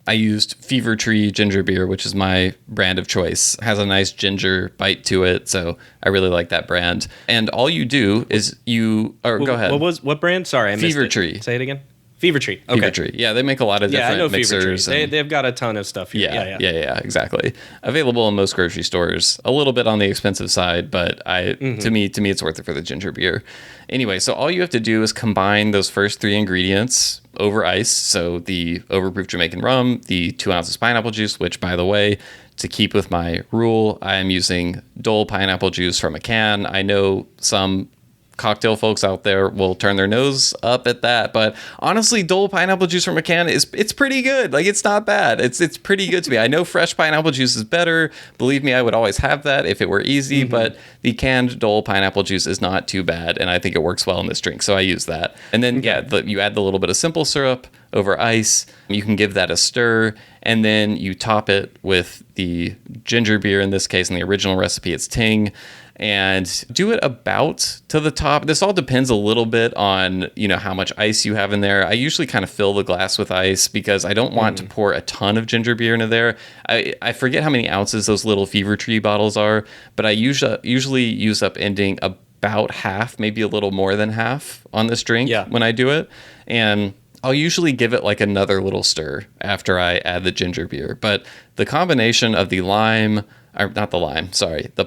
I used Fever Tree ginger beer, which is my brand of choice. It has a nice ginger bite to it, so I really like that brand. And all you do is go ahead. What brand? Sorry, I missed Fever it. Tree. Say it again. Fever Tree. Okay. Fever Tree. Yeah, they make a lot of different I know mixers. Fever Tree. They've got a ton of stuff here. Yeah, exactly. Available in most grocery stores. A little bit on the expensive side, but to me it's worth it for the ginger beer. Anyway, so all you have to do is combine those first 3 ingredients over ice. So the overproof Jamaican rum, the 2 ounces pineapple juice, which, by the way, to keep with my rule, I am using Dole pineapple juice from a can. I know some cocktail folks out there will turn their nose up at that, but honestly, Dole pineapple juice from a can it's pretty good. Like, it's not bad. It's pretty good to me. I know fresh pineapple juice is better. Believe me, I would always have that if it were easy, but the canned Dole pineapple juice is not too bad, and I think it works well in this drink, so I use that. And then you add the little bit of simple syrup over ice. You can give that a stir, and then you top it with the ginger beer. In this case, in the original recipe, it's Ting. And do it about to the top. This all depends a little bit on, how much ice you have in there. I usually kind of fill the glass with ice because I don't want to pour a ton of ginger beer into there. I forget how many ounces those little Fever Tree bottles are, but I usually use up ending about half, maybe a little more than half on this drink when I do it. And I'll usually give it like another little stir after I add the ginger beer. But the combination of the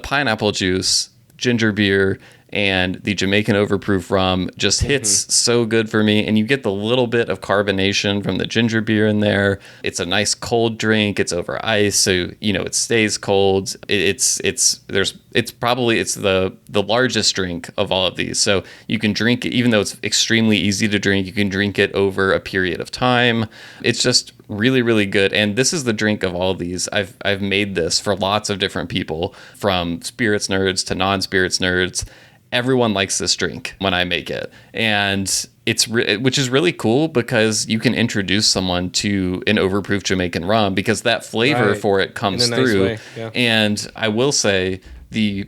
pineapple juice, ginger beer, and the Jamaican overproof rum just hits so good for me. And you get the little bit of carbonation from the ginger beer in there. It's a nice cold drink. It's over ice, so it stays cold. It's the largest drink of all of these. So you can drink it, even though it's extremely easy to drink, you can drink it over a period of time. It's just really, really good. And this is the drink of all of these. I've made this for lots of different people, from spirits nerds to non-spirits nerds. Everyone likes this drink when I make it, and which is really cool because you can introduce someone to an overproof Jamaican rum because that flavor for it comes through. Nice And I will say the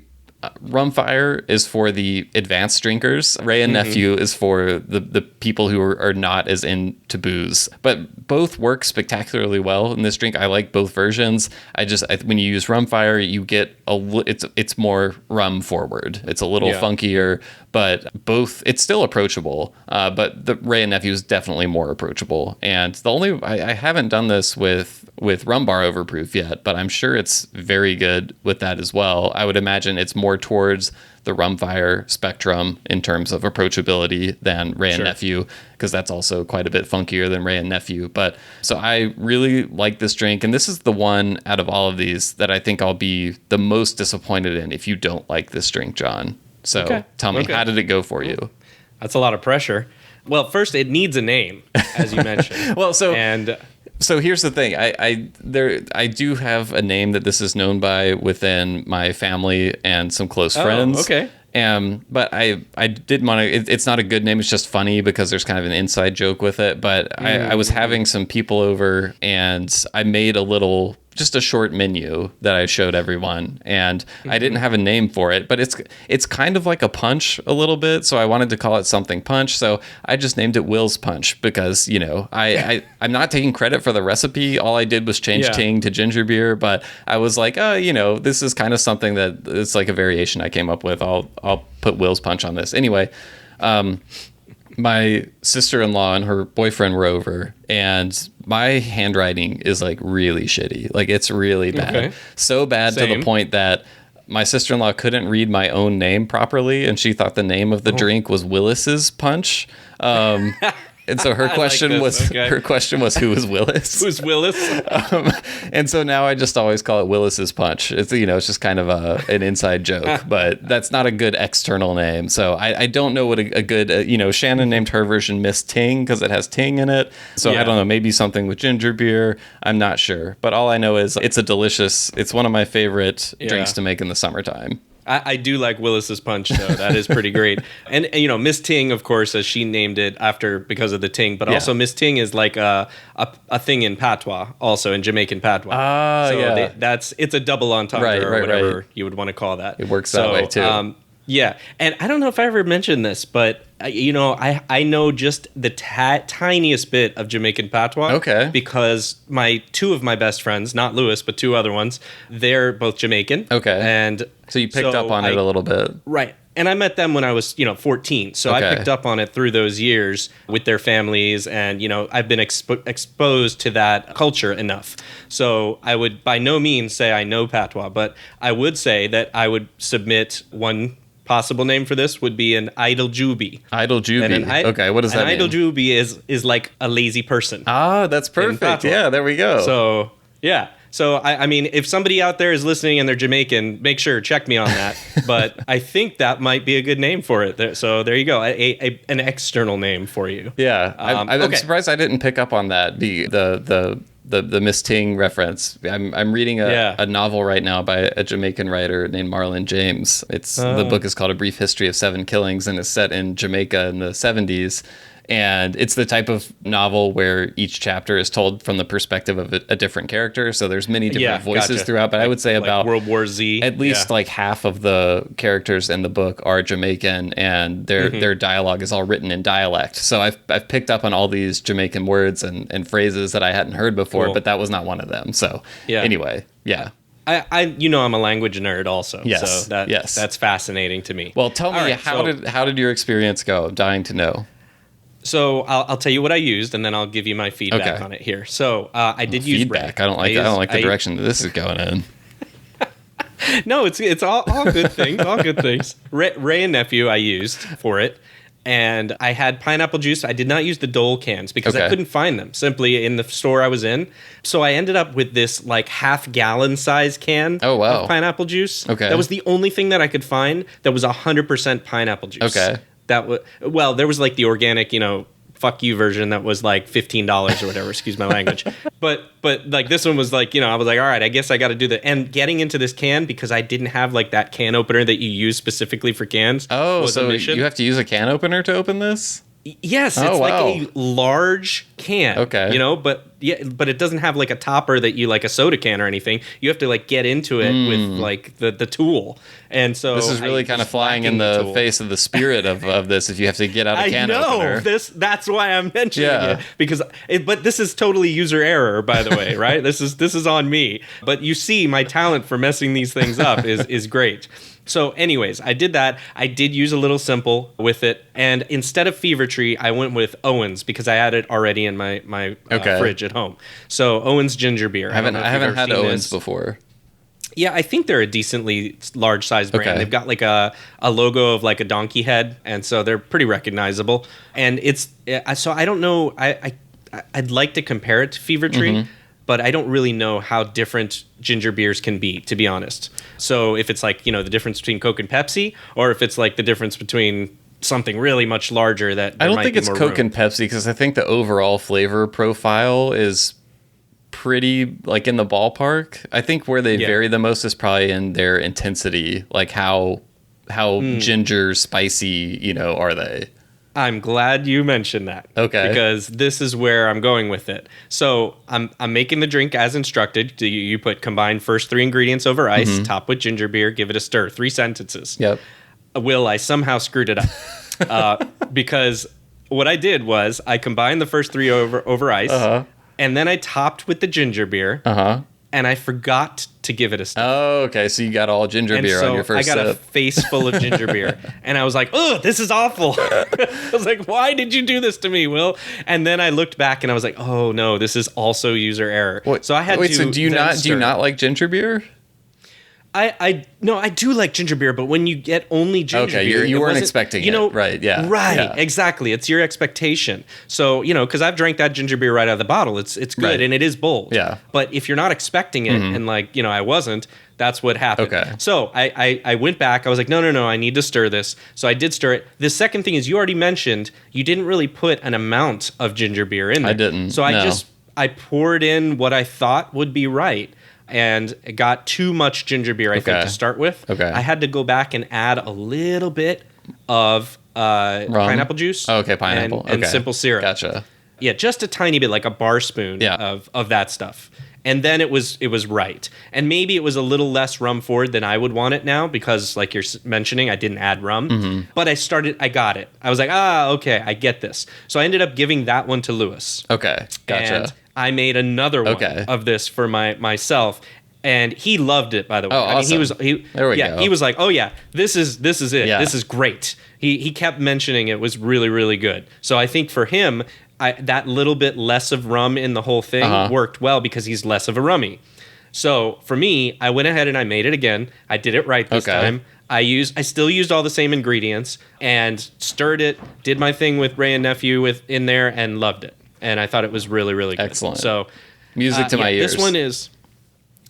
Rum Fire is for the advanced drinkers. Ray and Nephew is for the people who are not as into booze. But both work spectacularly well in this drink. I like both versions. When you use Rum Fire, you get it's more rum forward. It's a little funkier, but it's still approachable. But the Ray and Nephew is definitely more approachable. And I haven't done this with Rum Bar Overproof yet, but I'm sure it's very good with that as well. I would imagine it's more towards the Rum Fire spectrum in terms of approachability than Ray and Nephew, because that's also quite a bit funkier than Ray and Nephew. But so I really like this drink, and this is the one out of all of these that I think I'll be the most disappointed in if you don't like this drink, John. So tell me, how did it go for you? That's a lot of pressure. Well, first, it needs a name, as you mentioned. So here's the thing. I do have a name that this is known by within my family and some close friends. Okay. But I didn't want to. It's not a good name. It's just funny because there's kind of an inside joke with it. But I was having some people over, and I made just a short menu that I showed everyone, and I didn't have a name for it, but it's kind of like a punch a little bit, so I wanted to call it something punch, so I just named it Will's Punch because, I'm not taking credit for the recipe. All I did was change Ting to ginger beer, but I was like, this is kind of something that it's like a variation I came up with. I'll put Will's Punch on this. Anyway, my sister-in-law and her boyfriend were over, and my handwriting is like really shitty. Like it's really bad. Okay. So bad to the point that my sister-in-law couldn't read my own name properly, and she thought the name of the drink was Willis's Punch. And so her question was, who is Willis? Who's Willis? And so now I just always call it Willis's Punch. It's it's just kind of an inside joke, but that's not a good external name. So I don't know what a good Shannon named her version Miss Ting because it has Ting in it. So I don't know, maybe something with ginger beer. I'm not sure, but all I know is it's one of my favorite drinks to make in the summertime. I do like Willis's Punch, though. That is pretty great. And Miss Ting, of course, as she named it because of the Ting, but also Miss Ting is like a thing in patois, also in Jamaican patois. It's a double entendre or whatever you would want to call that. It works that way too. Yeah, and I don't know if I ever mentioned this, but I know just the tiniest bit of Jamaican patois. Okay. Because two of my best friends, not Lewis, but two other ones, they're both Jamaican. Okay. And so you picked up on it a little bit. Right. And I met them when I was, 14. So I picked up on it through those years with their families. And, I've been exposed to that culture enough. So I would by no means say I know patois, but I would say that I would submit one possible name for this would be an idle juby. Idle juby. Okay, what does that mean? An idle juby is like a lazy person. Ah, that's perfect. Yeah, there we go. So, yeah. So, I mean, if somebody out there is listening and they're Jamaican, make sure, check me on that. But I think that might be a good name for it. So there you go, an external name for you. Yeah, I'm surprised I didn't pick up on that, the Miss Ting reference. I'm reading a novel right now by a Jamaican writer named Marlon James. The book is called A Brief History of Seven Killings, and it's set in Jamaica in the 70s. And it's the type of novel where each chapter is told from the perspective of a different character. So there's many different voices throughout. But I would say about World War Z, at least like half of the characters in the book are Jamaican, and their dialogue is all written in dialect. So I've picked up on all these Jamaican words and phrases that I hadn't heard before, but that was not one of them. So anyway, yeah. I'm a language nerd also. Yes. So that's fascinating to me. Well, tell me, how did your experience go? I'm dying to know. So I'll tell you what I used, and then I'll give you my feedback on it here. So I did use feedback. I don't like the direction that this is going in. No, it's all good things. All good things. Ray and Nephew I used for it, and I had pineapple juice. I did not use the Dole cans because I couldn't find them simply in the store I was in. So I ended up with this like half-gallon size can of pineapple juice. Okay, that was the only thing that I could find that was 100% pineapple juice. Okay. There was like the organic, fuck you version that was like $15 or whatever, excuse my language. But like this one was like, I was like, all right, I guess I got to do that. And getting into this can, because I didn't have like that can opener that you use specifically for cans. Oh, so you have to use a can opener to open this? Yes, it's like a large can. Okay. But it doesn't have like a topper that you like a soda can or anything. You have to like get into it with like the tool. And so this is really kind of flying in the face of the spirit of this if you have to get out a can opener. I know. That's why I'm mentioning it, because but this is totally user error, by the way, right? This is on me. But you see my talent for messing these things up is great. So anyways, I did that. I did use a little simple with it. And instead of Fever Tree, I went with Owen's because I had it already in my fridge at home. So Owen's ginger beer. I haven't had Owen's before. Yeah, I think they're a decently large size brand. Okay. They've got like a logo of like a donkey head. And so they're pretty recognizable. And so I don't know. I'd like to compare it to Fever Tree. Mm-hmm. But I don't really know how different ginger beers can be, to be honest. So if it's like, the difference between Coke and Pepsi, or if it's like the difference between something really much larger that I don't think it's Coke and Pepsi, because I think the overall flavor profile is pretty like in the ballpark. I think where they vary the most is probably in their intensity, like how ginger spicy, are they? I'm glad you mentioned that. Okay. Because this is where I'm going with it. So I'm making the drink as instructed. You put combine first 3 ingredients over ice, top with ginger beer, give it a stir. 3 sentences. Yep. Will, I somehow screwed it up. Because what I did was I combined the first 3 over ice, and then I topped with the ginger beer. And I forgot to give it a stir. Oh, okay. So you got all ginger beer on your first sip. I got a face full of ginger beer. And I was like, oh, this is awful. I was like, why did you do this to me, Will? And then I looked back and I was like, oh, no, this is also user error. So I had to. Wait, so do you not like ginger beer? No, I do like ginger beer, but when you get only ginger beer, you weren't expecting it, right? Yeah, right, yeah. Exactly. It's your expectation. So because I've drank that ginger beer right out of the bottle, it's good right. and it is bold. Yeah. But if you're not expecting it, and I wasn't, that's what happened. Okay. So I went back. I was like, no, I need to stir this. So I did stir it. The second thing is, you already mentioned you didn't really put an amount of ginger beer in there. I didn't. So I poured in what I thought would be right. And it got too much ginger beer, I think, to start with. Okay. I had to go back and add a little bit of pineapple juice. Oh, okay, pineapple. And simple syrup. Gotcha. Yeah, just a tiny bit, like a bar spoon of that stuff. And then it was right. And maybe it was a little less rum forward than I would want it now because, like you're mentioning, I didn't add rum. But I got it. I was like, okay, I get this. So I ended up giving that one to Lewis. Okay, gotcha. And I made another one of this for myself, and he loved it. By the way, awesome. There we go. He was like, "Oh yeah, this is it. Yeah. This is great." He kept mentioning it was really really good. So I think for him, that little bit less of rum in the whole thing worked well because he's less of a rummy. So for me, I went ahead and I made it again. I did it right this time. I still used all the same ingredients and stirred it. Did my thing with Ray and Nephew in there and loved it. And I thought it was really, really good. Excellent. So, music to my ears.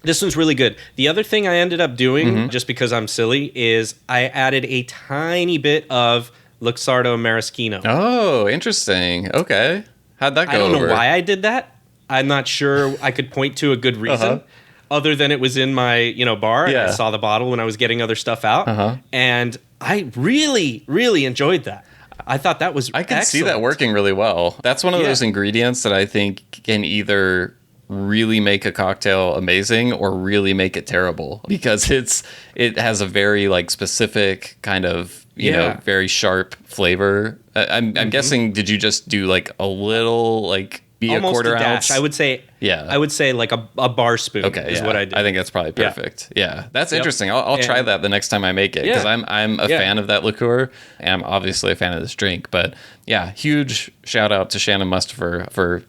This one's really good. The other thing I ended up doing, just because I'm silly, is I added a tiny bit of Luxardo Maraschino. Oh, interesting. Okay. How'd that go? I don't know why I did that. I'm not sure I could point to a good reason. Other than it was in my bar. And I saw the bottle when I was getting other stuff out. And I really, really enjoyed that. I thought that was I can see that working really well. That's one of those ingredients that I think can either really make a cocktail amazing or really make it terrible because it has a very specific kind of very sharp flavor. I'm guessing, did you just do a little be almost a quarter a dash. ounce? I would say like a bar spoon is what I did. I think that's probably perfect. Yeah, that's interesting. I'll try that the next time I make it because I'm a fan of that liqueur and I'm obviously a fan of this drink. But yeah, huge shout out to Shannon Must for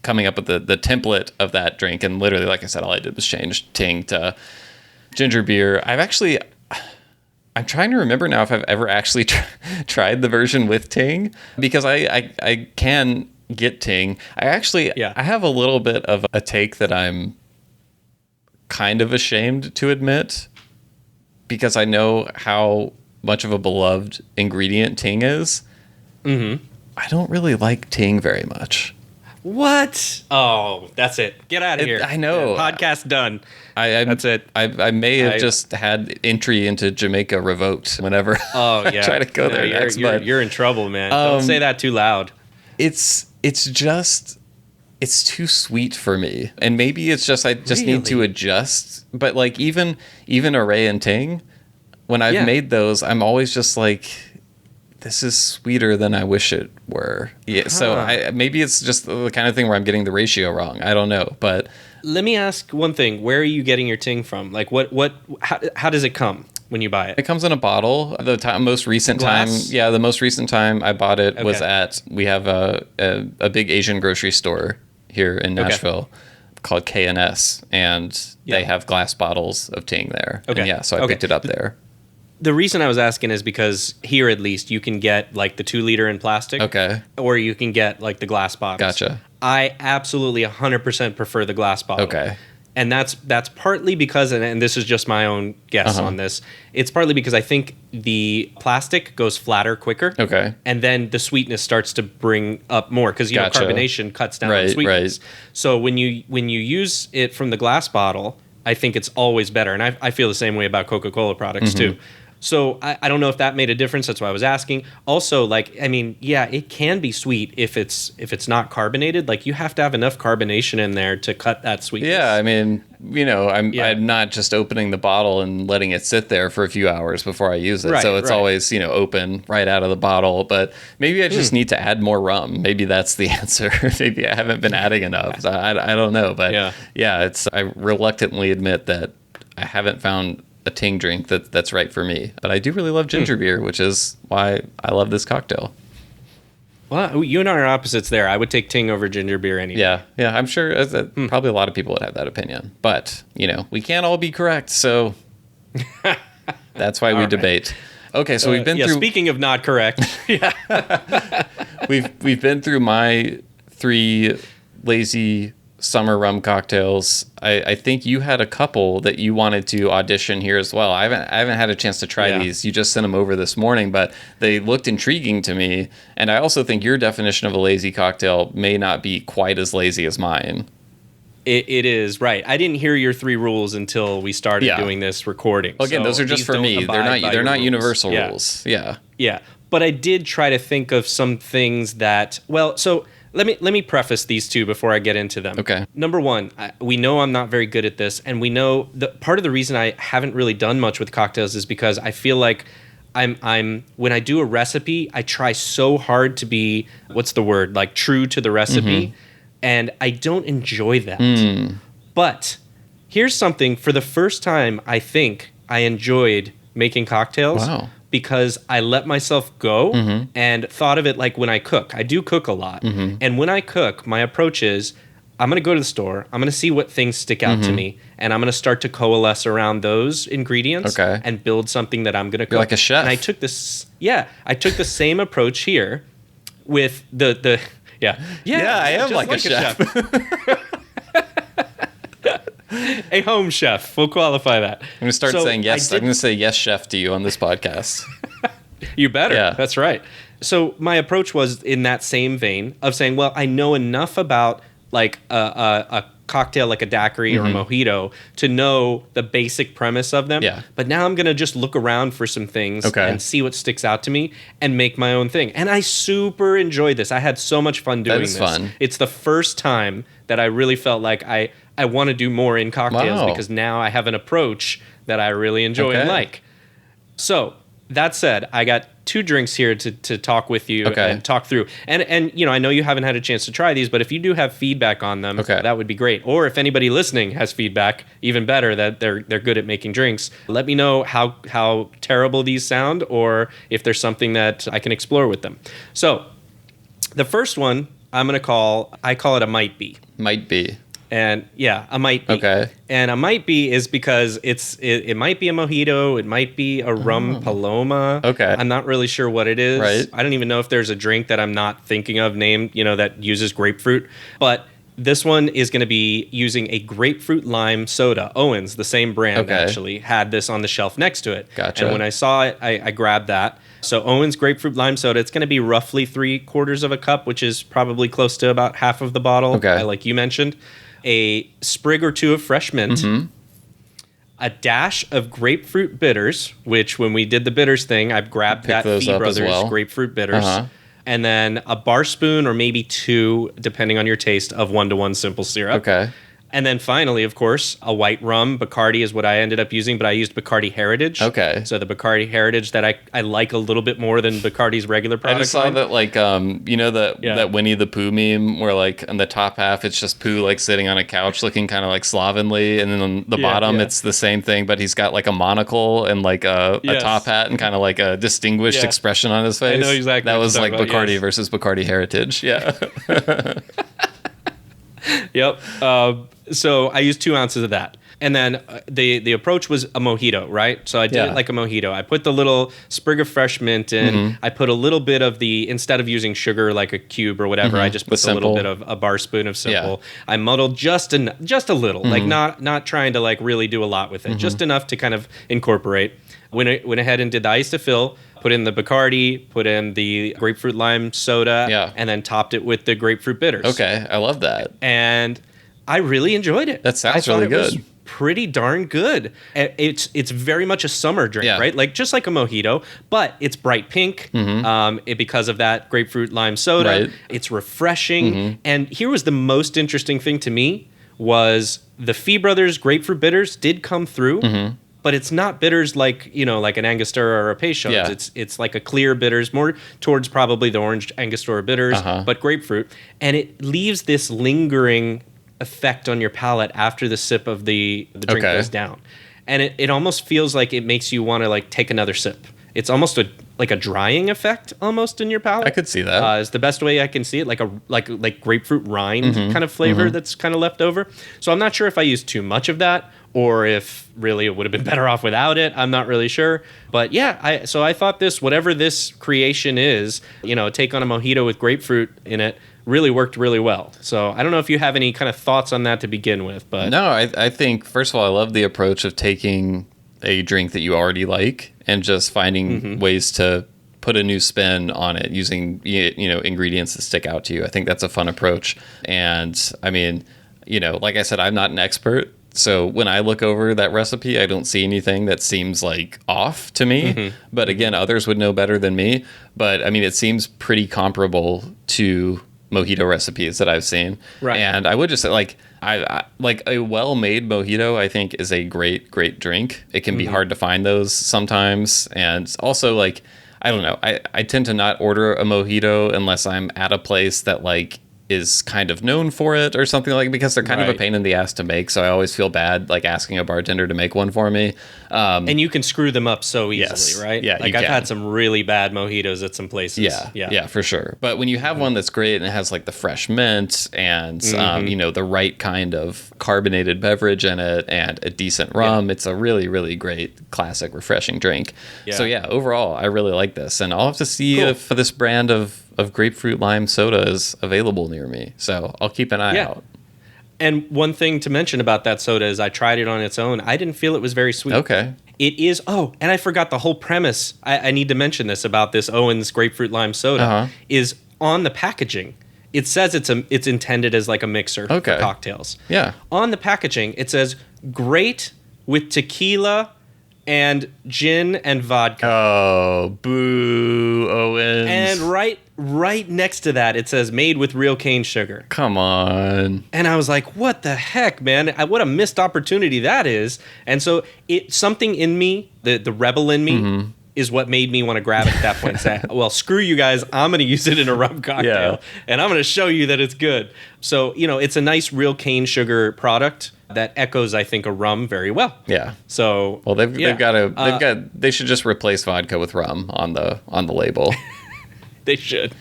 coming up with the template of that drink. And literally, like I said, all I did was change Ting to ginger beer. I'm trying to remember now if I've ever actually tried the version with Ting because I can get Ting. I have a little bit of a take that I'm kind of ashamed to admit because I know how much of a beloved ingredient Ting is. I don't really like Ting very much. What? Oh, that's it. Get out of here. I know. Podcast done. That's it. I may have just had entry into Jamaica revoked whenever I try to go there next. You're in trouble, man. Don't say that too loud. It's too sweet for me. And maybe it's just I just need to adjust. But even Array and Ting, when I've made those, I'm always just this is sweeter than I wish it were. Yeah, so maybe it's just the kind of thing where I'm getting the ratio wrong. I don't know, but let me ask one thing: where are you getting your Ting from? How does it come when you buy it? It comes in a bottle. The most recent time I bought it was we have a big Asian grocery store here in Nashville called K&S, and they have glass bottles of Ting there. Okay. And so I picked it up there. The reason I was asking is because here, at least, you can get the 2 liter in plastic. Okay. Or you can get the glass bottles. Gotcha. I absolutely 100% prefer the glass bottle. Okay. And that's partly because, and this is just my own guess on this, it's partly because I think the plastic goes flatter quicker. Okay. And then the sweetness starts to bring up more because carbonation cuts down on sweetness. Right. So when you use it from the glass bottle, I think it's always better. And I feel the same way about Coca-Cola products too. So I don't know if that made a difference. That's why I was asking. Also, like, I mean, yeah, it can be sweet if it's not carbonated. Like, you have to have enough carbonation in there to cut that sweetness. Yeah, I mean, I'm not just opening the bottle and letting it sit there for a few hours before I use it. Right, So it's always, open right out of the bottle. But maybe I just need to add more rum. Maybe that's the answer. Maybe I haven't been adding enough. I don't know. But I reluctantly admit that I haven't found a ting drink that's right for me. But I do really love ginger beer, which is why I love this cocktail. Well, you and I are opposites there. I would take ting over ginger beer anyway. Yeah, I'm sure probably a lot of people would have that opinion. But, we can't all be correct, so that's why we debate. Okay, so we've been through... Speaking of not correct. We've been through my 3 lazy summer rum cocktails. I think you had a couple that you wanted to audition here as well. I haven't had a chance to try these. You just sent them over this morning, but they looked intriguing to me. And I also think your definition of a lazy cocktail may not be quite as lazy as mine. It is, right. I didn't hear your 3 rules until we started doing this recording. Well, again, those are just for me. They're not universal rules. Yeah. Yeah. But I did try to think of some things that, let me preface these 2 before I get into them. Okay. Number 1, we know I'm not very good at this, and we know that part of the reason I haven't really done much with cocktails is because I feel like I'm when I do a recipe, I try so hard to be, what's the word, like true to the recipe, and I don't enjoy that. But here's something, for the first time, I think I enjoyed making cocktails. Wow. Because I let myself go and thought of it like when I cook. I do cook a lot. And when I cook, my approach is I'm going to go to the store. I'm going to see what things stick out to me. And I'm going to start to coalesce around those ingredients and build something that I'm going to cook. You're like a chef. And I took the same approach here with the I am like a chef. A home chef. We'll qualify that. I'm going to start saying yes. I'm going to say yes, chef, to you on this podcast. You better. Yeah. That's right. So my approach was in that same vein of saying, well, I know enough about like a cocktail like a daiquiri or a mojito to know the basic premise of them. Yeah. But now I'm going to just look around for some things and see what sticks out to me and make my own thing. And I super enjoyed this. I had so much fun doing this. Fun. It's the first time that I really felt like I want to do more in cocktails because now I have an approach that I really enjoy and like. So that said, I got 2 drinks here to talk with you and talk through. And I know you haven't had a chance to try these, but if you do have feedback on them, that would be great. Or if anybody listening has feedback, even better, that they're good at making drinks, let me know how terrible these sound or if there's something that I can explore with them. So the first one I call it a might be. Might be. And a might be. Okay. And a might be is because it might be a mojito, it might be a rum paloma. Okay. I'm not really sure what it is. Right. I don't even know if there's a drink that I'm not thinking of named, that uses grapefruit. But this one is going to be using a grapefruit lime soda. Owens, the same brand actually, had this on the shelf next to it. Gotcha. And when I saw it, I grabbed that. So Owens grapefruit lime soda, it's going to be roughly 3/4 of a cup, which is probably close to about half of the bottle, like you mentioned. A sprig or 2 of fresh mint, a dash of grapefruit bitters, which when we did the bitters thing, I grabbed that Fee Brothers grapefruit bitters, and then a bar spoon or maybe 2, depending on your taste, of 1-to-1 simple syrup. Okay. And then finally, of course, a white rum. Bacardi is what I ended up using, but I used Bacardi Heritage. Okay. So the Bacardi Heritage that I like a little bit more than Bacardi's regular product. I just saw that, like, that Winnie the Pooh meme where, like, on the top half, it's just Pooh, like, sitting on a couch looking kind of, like, slovenly. And then on the bottom, it's the same thing, but he's got, like, a monocle and, like, a top hat and kind of, like, a distinguished expression on his face. I know exactly that what was, you're like, talking about, Bacardi versus Bacardi Heritage. Yeah. Yep. So I used 2 ounces of that. And then the approach was a mojito, right? So I did it like a mojito. I put the little sprig of fresh mint in. I put a little bit of instead of using sugar like a cube or whatever, I just put a little bit of a bar spoon of simple. I muddled just a little, like not trying to like really do a lot with it, just enough to kind of incorporate. Went ahead and did the ice to fill, put in the Bacardi, put in the grapefruit lime soda, and then topped it with the grapefruit bitters. Okay, I love that. And I really enjoyed it. That sounds really good. It was pretty darn good. It's very much a summer drink, right? Like just like a mojito, but it's bright pink because of that grapefruit lime soda. Right. It's refreshing. And here was the most interesting thing to me was the Fee Brothers grapefruit bitters did come through. But it's not bitters like, like an Angostura or a Peychaud's. Yeah. It's like a clear bitters, more towards probably the orange Angostura bitters, but grapefruit. And it leaves this lingering effect on your palate after the sip of the drink goes down. And it almost feels like it makes you want to like take another sip. It's almost like a drying effect almost in your palate. I could see that. Is the best way I can see it, like grapefruit rind kind of flavor that's kind of left over. So I'm not sure if I used too much of that or if really it would have been better off without it. I'm not really sure. But yeah, I thought whatever this creation is, take on a mojito with grapefruit in it, really worked really well. So I don't know if you have any kind of thoughts on that to begin with. But no, I think, first of all, I love the approach of taking a drink that you already like and just finding ways to put a new spin on it using ingredients that stick out to you. I think that's a fun approach. And I mean, like I said, I'm not an expert. So when I look over that recipe, I don't see anything that seems like off to me. But again, others would know better than me. But I mean, it seems pretty comparable to mojito recipes that I've seen. Right. And I would just say, like a well-made mojito, I think, is a great drink. It can be hard to find those sometimes. And also, like, I don't know, I tend to not order a mojito unless I'm at a place that like is kind of known for it or something, like, because they're kind of a pain in the ass to make. So I always feel bad like asking a bartender to make one for me. And you can screw them up so easily, right? Yeah, like I've had some really bad mojitos at some places. Yeah, for sure. But when you have one that's great and it has like the fresh mint and the right kind of carbonated beverage in it and a decent rum, it's a really, really great, classic, refreshing drink. So yeah, overall, I really like this, and I'll have to see if this brand of grapefruit lime soda is available near me. So I'll keep an eye out. And one thing to mention about that soda is I tried it on its own. I didn't feel it was very sweet. Okay. It is, and I forgot the whole premise. I need to mention this about this Owens grapefruit lime soda is on the packaging. It says it's intended as like a mixer for cocktails. Yeah. On the packaging, it says great with tequila and gin and vodka. Oh, boo, Owens. And right next to that, it says made with real cane sugar. Come on. And I was like, what the heck, man? What a missed opportunity that is. And so something in me, the rebel in me, is what made me want to grab it at that point and say, well, screw you guys. I'm going to use it in a rum cocktail. And I'm going to show you that it's good. So, it's a nice real cane sugar product that echoes, I think, a rum very well. Yeah. So, well, they should just replace vodka with rum on the label. They should.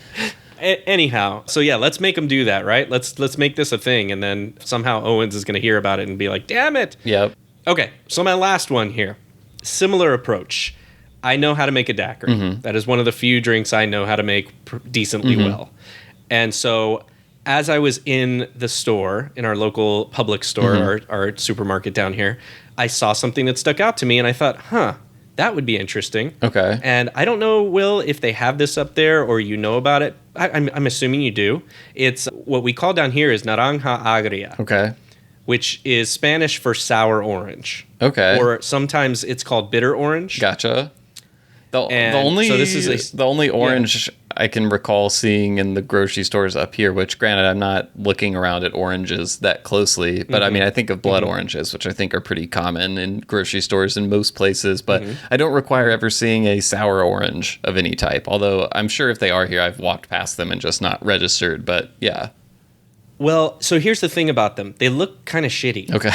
Anyhow, so yeah, let's make them do that, right? Let's make this a thing, and then somehow Owens is going to hear about it and be like, damn it. Yep. Okay, so my last one here. Similar approach. I know how to make a daiquiri. That is one of the few drinks I know how to make decently well. And so as I was in the store, in our local public store, our supermarket down here, I saw something that stuck out to me, and I thought, that would be interesting. Okay. And I don't know, Will, if they have this up there or you know about it. I'm assuming you do. It's what we call down here is naranja agria. Okay. Which is Spanish for sour orange. Okay. Or sometimes it's called bitter orange. Gotcha. The only orange I can recall seeing in the grocery stores up here, which granted I'm not looking around at oranges that closely, but I mean I think of blood oranges, which I think are pretty common in grocery stores in most places, but I don't require ever seeing a sour orange of any type, although I'm sure if they are here I've walked past them and just not registered, but yeah. Well, so here's the thing about them. They look kind of shitty. Okay.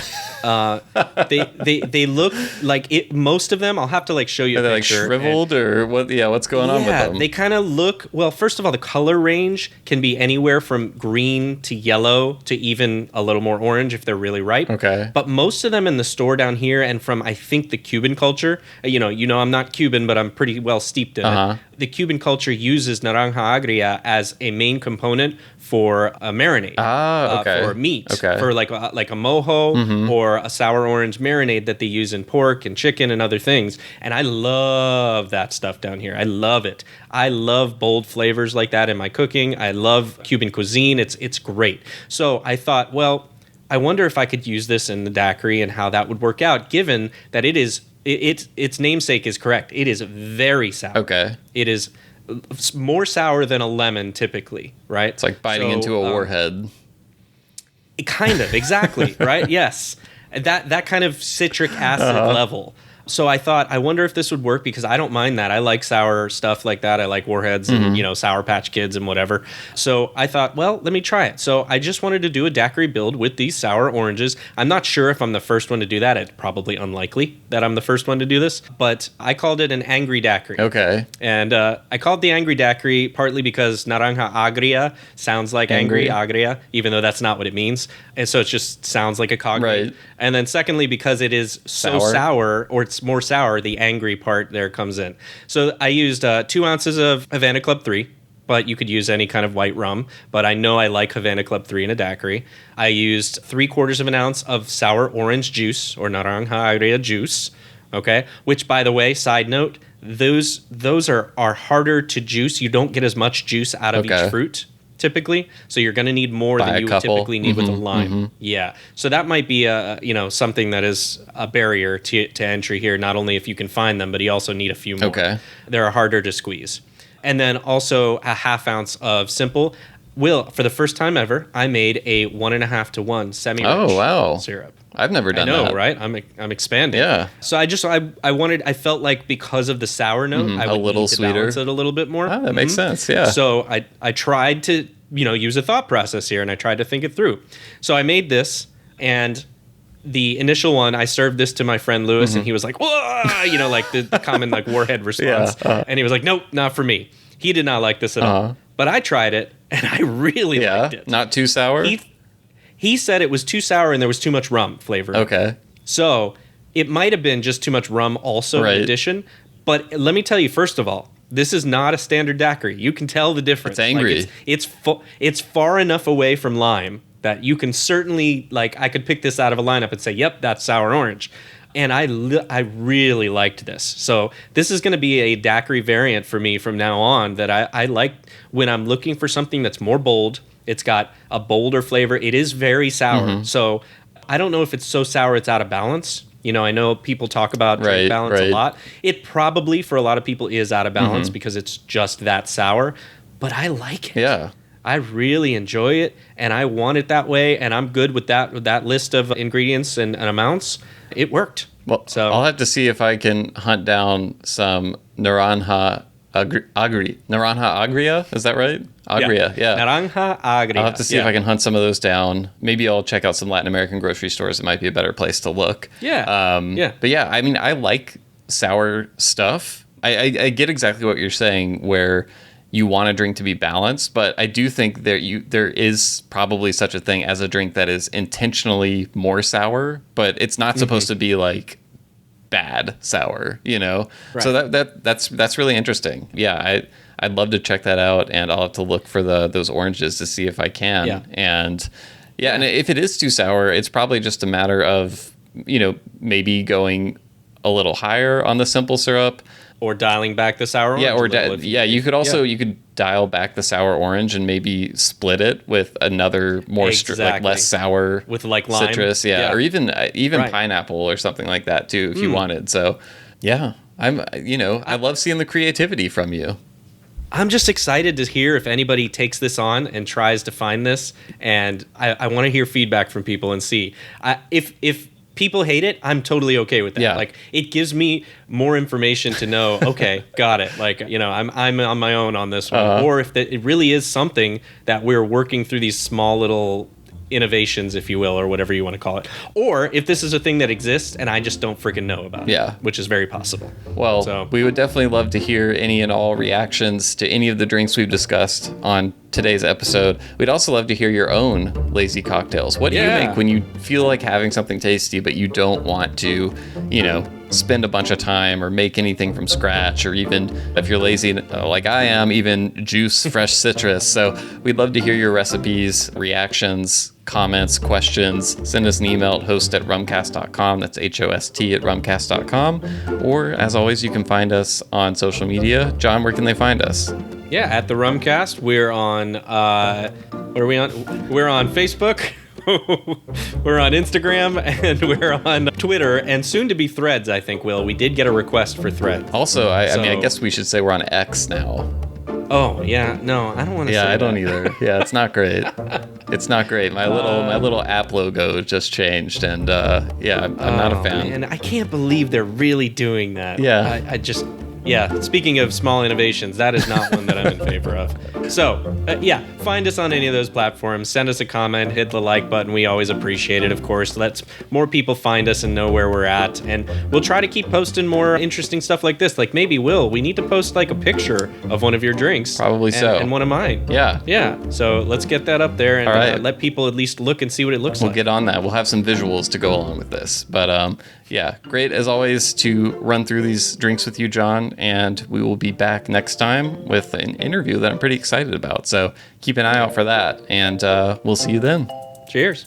They look like it. Most of them, I'll have to show you. Are they picture, shriveled or what? Yeah, what's going on with them? They kind of look. Well, first of all, the color range can be anywhere from green to yellow to even a little more orange if they're really ripe. Okay. But most of them in the store down here, and from I think the Cuban culture. You know, I'm not Cuban, but I'm pretty well steeped in it. The Cuban culture uses naranja agria as a main component for a marinade. For meat. Okay. For like a mojo or a sour orange marinade that they use in pork and chicken and other things. And I love that stuff down here. I love it. I love bold flavors like that in my cooking. I love Cuban cuisine. It's great. So I thought, well, I wonder if I could use this in the daiquiri and how that would work out, given that its namesake is correct. It is very sour. Okay. It is more sour than a lemon typically, right? It's like biting into a warhead. Kind of, exactly, right? Yes. That kind of citric acid level. So I thought, I wonder if this would work, because I don't mind that. I like sour stuff like that. I like warheads and, Sour Patch Kids and whatever. So I thought, well, let me try it. So I just wanted to do a daiquiri build with these sour oranges. I'm not sure if I'm the first one to do that. It's probably unlikely that I'm the first one to do this. But I called it an angry daiquiri. Okay. And I called the angry daiquiri partly because naranja agria sounds like angry agria, even though that's not what it means. And so it just sounds like a cognate. Right. And then secondly, because it is so sour, or it's more sour, the angry part there comes in. So I used 2 ounces of Havana Club 3, but you could use any kind of white rum. But I know I like Havana Club 3 in a daiquiri. I used 3/4 of an ounce of sour orange juice, or naranja agria juice, okay? Which, by the way, side note, those are harder to juice. You don't get as much juice out of each fruit, typically, so you're going to need more than you would typically need with a lime. Yeah, so that might be something that is a barrier to entry here. Not only if you can find them, but you also need a few more. Okay, they're harder to squeeze. And then also a 1/2 ounce of simple. For the first time ever, I made a 1.5 to 1 semi-rich syrup. I've never done that. I know, right? I'm expanding. Yeah. So I felt like because of the sour note, I would need to balance it a little bit more. Oh, that makes sense. Yeah. So I tried to, use a thought process here, and I tried to think it through. So I made this, and the initial one, I served this to my friend Lewis, and he was like, "Whoa!" Like the common like warhead response. And he was like, "Nope, not for me." He did not like this at all. But I tried it, and I really liked it. Not too sour? He said it was too sour and there was too much rum flavor. Okay. So it might have been just too much rum also in addition. But let me tell you, first of all, this is not a standard daiquiri. You can tell the difference. It's angry. It's far enough away from lime that you can certainly, I could pick this out of a lineup and say, yep, that's sour orange. And I really liked this. So this is going to be a daiquiri variant for me from now on that I like when I'm looking for something that's more bold. It's got a bolder flavor. It is very sour. So I don't know if it's so sour it's out of balance. I know people talk about drink balance a lot. It probably, for a lot of people, is out of balance because it's just that sour. But I like it. Yeah. I really enjoy it, and I want it that way, and I'm good with that list of ingredients and amounts. It worked. Well, so I'll have to see if I can hunt down some naranja agria. Is that right? Agria, yeah. Naranja agria. I'll have to see if I can hunt some of those down. Maybe I'll check out some Latin American grocery stores. It might be a better place to look. Yeah. But yeah, I mean, I like sour stuff. I get exactly what you're saying, where you want a drink to be balanced, but I do think there is probably such a thing as a drink that is intentionally more sour, but it's not supposed to be like bad sour, Right. So that's really interesting. Yeah, I'd love to check that out, and I'll have to look for those oranges to see if I can. Yeah. And if it is too sour, it's probably just a matter of maybe going a little higher on the simple syrup. Or dialing back the sour orange. You could also you could dial back the sour orange and maybe split it with another more less sour with lime, citrus, or even pineapple or something like that too if you wanted. So I love seeing the creativity from you. I'm just excited to hear if anybody takes this on and tries to find this, and I want to hear feedback from people and see if people hate it, I'm totally okay with that. Yeah. It gives me more information to know, okay, got it. I'm on my own on this one. Or if it really is something that we're working through these small little innovations, if you will, or whatever you want to call it. Or if this is a thing that exists and I just don't freaking know about it, which is very possible. Well, we would definitely love to hear any and all reactions to any of the drinks we've discussed on today's episode. We'd also love to hear your own lazy cocktails. What do you make when you feel like having something tasty, but you don't want to, spend a bunch of time or make anything from scratch, or even if you're lazy like I am, even juice fresh citrus. So we'd love to hear your recipes, reactions, comments, questions. Send us an email at host@rumcast.com. That's host@rumcast.com. Or as always, you can find us on social media. John, where can they find us? Yeah, at the Rumcast. We're on, what are we on? We're on Facebook. We're on Instagram and we're on Twitter and soon to be Threads, I think, Will. We did get a request for Threads. Also, I mean, I guess we should say we're on X now. Oh, yeah. No, I don't want to say that. Yeah, I don't either. Yeah, it's not great. It's not great. My little app logo just changed, and yeah, I'm not a fan. And I can't believe they're really doing that. Yeah. I just... Yeah, speaking of small innovations, that is not one that I'm in favor of. So, yeah, find us on any of those platforms. Send us a comment, hit the like button. We always appreciate it, of course. Let's more people find us and know where we're at. And we'll try to keep posting more interesting stuff like this. Like maybe, Will, we need to post like a picture of one of your drinks. Probably so. And one of mine. Yeah. Yeah, so let's get that up there and All right. let people at least look and see what it looks We'll like. get on that. We'll have some visuals to go along with this. But yeah, great as always to run through these drinks with you, John. And we will be back next time with an interview that I'm pretty excited about. So keep an eye out for that. And we'll see you then. Cheers.